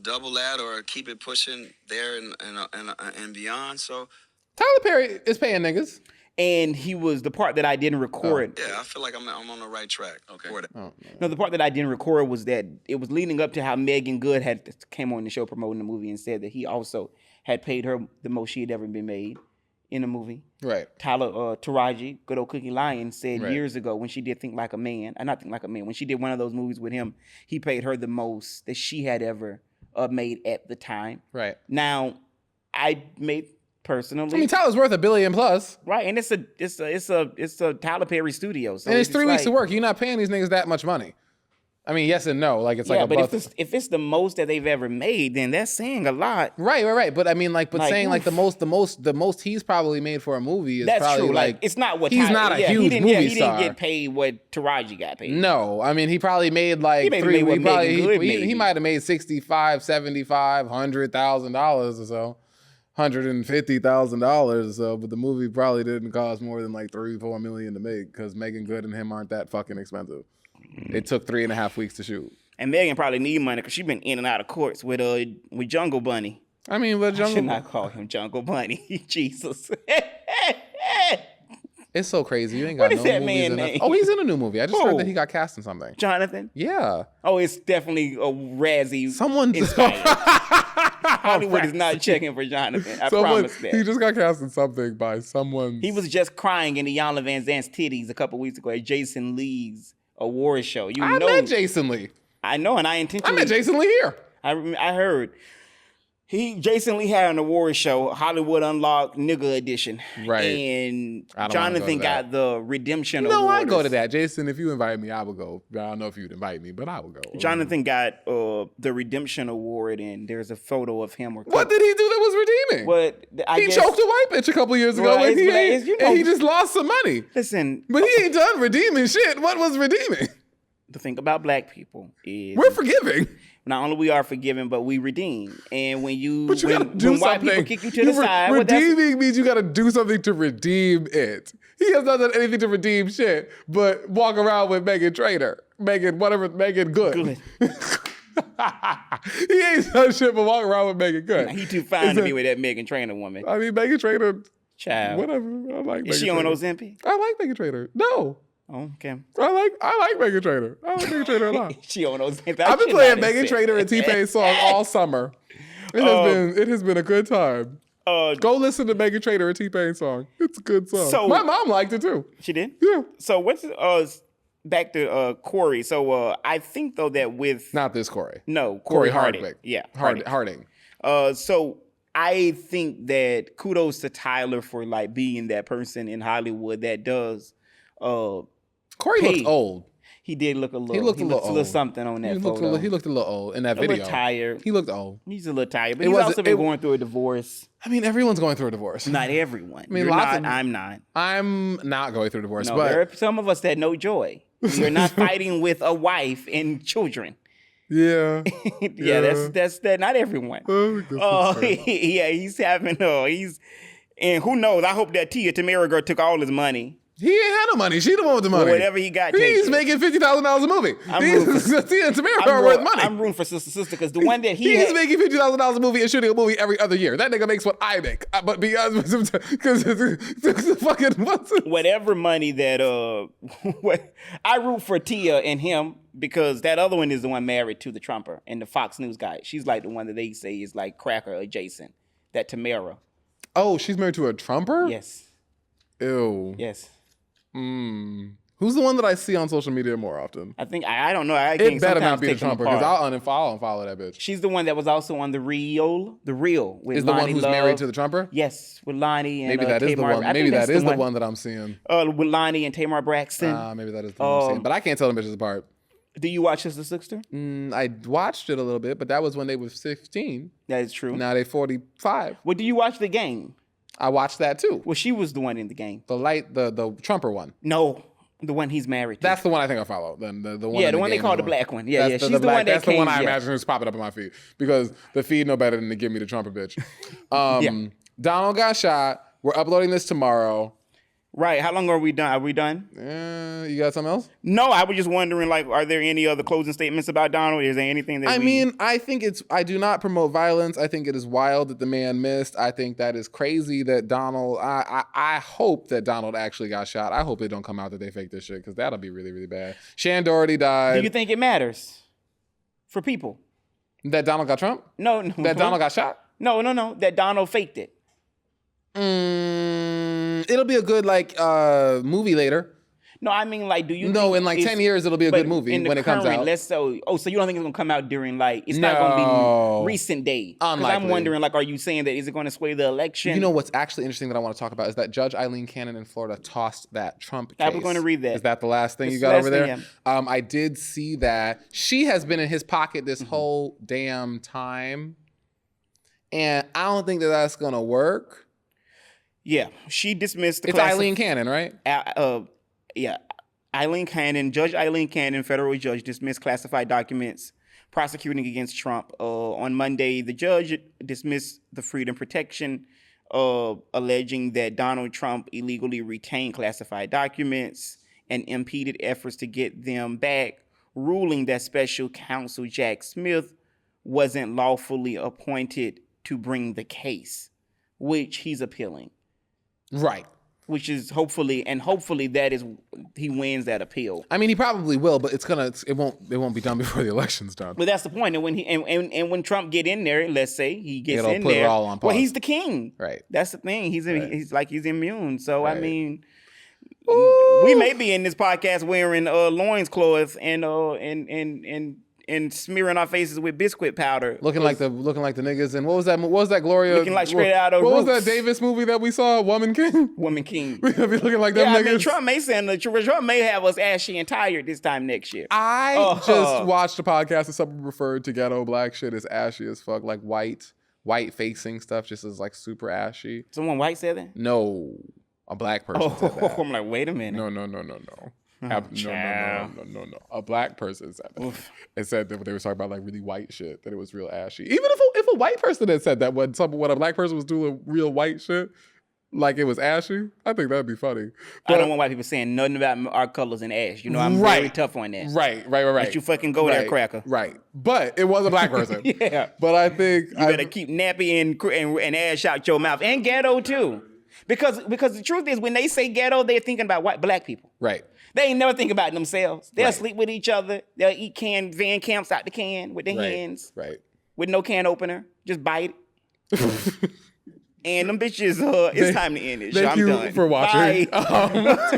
F: double that or keep it pushing there and beyond. So
A: Tyler Perry is paying niggas.
B: And he was the part that I didn't record.
F: Yeah, I feel like I'm on the right track.
G: Okay.
F: For that.
B: No, the part that I didn't record was that it was leading up to how Megan Good came on the show promoting the movie and said that he also had paid her the most she had ever been made in a movie.
A: Right.
B: Tyler Taraji, good old Cookie Lion, said years ago when she did Think Like a Man, not Think Like a Man, when she did one of those movies with him, he paid her the most that she had ever made at the time.
A: Right.
B: Now, I made personally.
A: I mean, Tyler's worth $1 billion plus.
B: Right, and it's a Tyler Perry studio. So
A: and it's 3 weeks of work. You're not paying these niggas that much money. I mean, yes and no. Like it's like a
B: but if it's the most that they've ever made, then that's saying a lot.
A: Right. But I mean, saying like the most he's probably made for a movie is
B: that's
A: probably
B: true.
A: like
B: it's not what
A: he's
B: Tyler,
A: not a huge movie
B: he
A: star.
B: He didn't get paid what Taraji got paid.
A: No, I mean he probably made like he might have made $65,000, $75,000, $100,000 or so. $150,000 or so, but the movie probably didn't cost more than like $3-4 million to make because Megan Good and him aren't that fucking expensive. It took 3.5 weeks to shoot.
B: And Megan probably need money because she's been in and out of courts with Jungle Bunny.
A: I mean, but
B: I should not call him Jungle Bunny. Jesus.
A: It's so crazy. You ain't got no movies in it. Oh, he's in a new movie. I just heard that he got cast in something.
B: Jonathan?
A: Yeah.
B: Oh, it's definitely a Razzie.
A: Someone
B: inspired. Hollywood is not checking for Jonathan. I promise that.
A: He just got cast in something by someone.
B: He was just crying in the Yana Van Zant's titties a couple weeks ago at Jason Lee's award show.
A: I met Jason Lee.
B: I know, and I intentionally.
A: I met Jason Lee here.
B: I heard. Jason Lee had an award show, Hollywood Unlocked Nigga Edition.
A: Right.
B: And Jonathan got the Redemption Award.
A: No, I go to that. Jason, if you invite me, I will go. I don't know if you'd invite me, but I will go.
B: Jonathan got the Redemption Award, and there's a photo of him.
A: What did he do that was redeeming? He choked a white bitch a couple years ago, and he just lost some money.
B: Listen.
A: But he ain't done redeeming shit. What was redeeming?
B: The thing about black people is...
A: We're forgiving.
B: Not only we are forgiven, but we redeem. And when
A: white
B: people kick you to the side...
A: Redeeming means you got to do something to redeem it. He has not done anything to redeem shit, but walk around with Megan Good. He ain't done shit but walk around with Megan Good.
B: Nah, he too fine to be with that Megan Trainor woman.
A: I mean, Megan Trainor...
B: Child.
A: Whatever. I like Megan
B: Is she
A: Trainor.
B: on Ozempic?
A: I like Megan Trainor. No.
B: Oh, okay.
A: I like Megan Trainor. I like Megan Trainor a lot.
B: She on those things.
A: I've been playing Megan Trainor and T-Pain's song all summer. It has been a good time. Go listen to Megan Trainor and T-Pain's song. It's a good song.
B: So-
A: my mom liked it too.
B: She did?
A: Yeah.
B: So what's back to Corey. So I think though that with
A: Not this Corey.
B: Corey
A: Hardwick.
B: Harding. Yeah.
A: Harding.
B: So I think that kudos to Tyler for like being that person in Hollywood that does
A: Corey
B: Hey.
A: looked old.
B: he did look a little
A: He looked a little old.
B: something on that
A: He looked a little old in that
B: a
A: video.
B: little tired.
A: He looked old.
B: He's a little tired, but
A: It
B: he's
A: wasn't-
B: also been
A: it-
B: going through a divorce.
A: I mean, everyone's going through a divorce.
B: Not everyone.
A: mean,
B: You're
A: lots
B: not.
A: of-
B: I'm not.
A: I'm not going through a divorce,
B: No,
A: but
B: there are some of us that know joy. You're not fighting with a wife and children.
A: yeah.
B: That's not everyone. Yeah, he's having and who knows? I hope that Tamara girl took all his money.
A: He ain't had no money. She the one with the money.
B: Whatever he got,
A: He's
B: take it.
A: making $50,000 a movie.
B: I'm rooting
A: He and Tamara are worth money.
B: I'm rooting for Sister because the one that
A: He's making $50,000 a movie and shooting a movie every other year. That nigga makes what I make. But because fucking what's it?
B: whatever money that I root for Tia and him because that other one is the one married to the Trumper and the Fox News guy. She's like the one that they say is like cracker adjacent. That Tamara.
A: Oh, she's married to a Trumper?
B: Yes.
A: Ew.
B: Yes.
A: Who's the one that I see on social media more often?
B: I think I don't know. I
A: It
B: can
A: better
B: sometimes
A: not be the
B: take them
A: Trumper because
B: apart.
A: I'll unfollow that bitch.
B: She's the one that was also on the real with
A: Is the one
B: Lonnie
A: who's
B: Love.
A: married to the Trumper?
B: Yes, with Lonnie and
A: Maybe that is the
B: Tamar.
A: one.
B: I
A: Maybe
B: think
A: that
B: that's
A: is the one that I'm seeing.
B: with Lonnie and Tamar Braxton.
A: Maybe that is the one I'm seeing. But I can't tell them bitches apart.
B: Do you watch Sister Sister?
A: I watched it a little bit, but that was when they were 16.
B: That is true.
A: Now they 45.
B: Well, do you watch The Game?
A: I watched that too.
B: Well, she was the one in The Game.
A: The Trumper one.
B: No, the one he's married to.
A: That's the one I think I follow. The one.
B: Yeah,
A: in
B: the one they
A: game
B: call
A: is
B: the black one. Yeah,
A: That's
B: yeah. She's the one that
A: That's the one
B: came-
A: I
B: yeah.
A: imagine who's popping up in my feed because the feed know better than to give me the Trumper bitch.
B: Yeah.
A: Donald got shot. We're uploading this tomorrow.
B: Right. How long are we done? Are we done?
A: You got something else?
B: No, I was just wondering, like, are there any other closing statements about Donald? Is there anything that
A: I think I do not promote violence. I think it is wild that the man missed. I think that is crazy that Donald, I hope that Donald actually got shot. I hope it don't come out that they faked this shit because that'll be really, really bad. Shan Doherty died.
B: Do you think it matters for people?
A: That Donald got Trump?
B: No.
A: That Donald got shot?
B: No. That Donald faked it.
A: It'll be a good movie later.
B: No, I mean, like, do you?
A: No,
B: think
A: in like
B: it's-
A: 10 years, it'll be a
B: but
A: good movie
B: in the
A: when it comes
B: current,
A: out.
B: so you don't think it's gonna come out during it's not gonna
A: No.
B: be recent day? Because I'm
A: Unlikely.
B: wondering, are you saying that is it gonna sway the election?
A: You know what's actually interesting that I want to talk about is that Judge Eileen Cannon in Florida tossed that Trump case.
B: I was gonna read that.
A: Is that the last thing
B: It's
A: you
B: the
A: got
B: last
A: over there?
B: thing,
A: I did see that. She has been in his pocket this
B: Mm-hmm.
A: whole damn time. And I don't think that that's going to work.
B: Yeah, she dismissed the
A: It's Eileen Cannon, right?
B: Yeah, Eileen Cannon, Judge Eileen Cannon, federal judge, dismissed classified documents prosecuting against Trump. On Monday, the judge dismissed the freedom protection, alleging that Donald Trump illegally retained classified documents and impeded efforts to get them back, ruling that special counsel Jack Smith wasn't lawfully appointed to bring the case, which he's appealing.
A: Right.
B: Which is hopefully that is he wins that appeal.
A: I mean, he probably will, but it won't be done before the election's done.
B: But that's the point. And when when Trump get in there, let's say he gets
A: It'll
B: in
A: put it
B: there,
A: all on
B: well,
A: pause.
B: he's the king.
A: Right.
B: That's the thing. He's immune. So
A: Right.
B: I mean, we may be in this podcast wearing loincloths and smearing our faces with biscuit powder,
A: Looking like the niggas. And what was that Gloria?
B: Looking like straight out of
A: What was that
B: Roots.
A: Davis movie that we saw? Woman King.
B: Woman King.
A: We gonna be looking like them
B: Yeah, I
A: niggas.
B: mean, Trump may have us ashy and tired this time next year.
A: I just watched a podcast that someone referred to ghetto black shit as ashy as fuck, like white facing stuff just as like super ashy.
B: Someone white said that?
A: No, a black person said that.
B: I'm like, wait a minute.
A: No. No. A black person said that. It said that when they were talking about like really white shit, that it was real ashy. Even if a white person had said that when a black person was doing real white shit, like it was ashy, I think that'd be funny.
B: I don't want white people saying nothing about our colors and ash. You know, I'm very tough on that.
A: Right.
B: Let you fucking go there, cracker.
A: Right. But it was a black person.
B: Yeah.
A: But I think
B: You better keep nappy and ash out your mouth. And ghetto, too. Because the truth is, when they say ghetto, they're thinking about black people.
A: Right.
B: They ain't never think about themselves. They'll
A: Right.
B: sleep with each other. They'll eat Van Camps out the can with their hands.
A: Right.
B: With no can opener. Just bite it. And them bitches, it's time to end it.
A: Thank
B: I'm
A: you
B: done.
A: for watching.
B: Bye.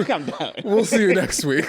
B: I'm done.
A: We'll see you next week.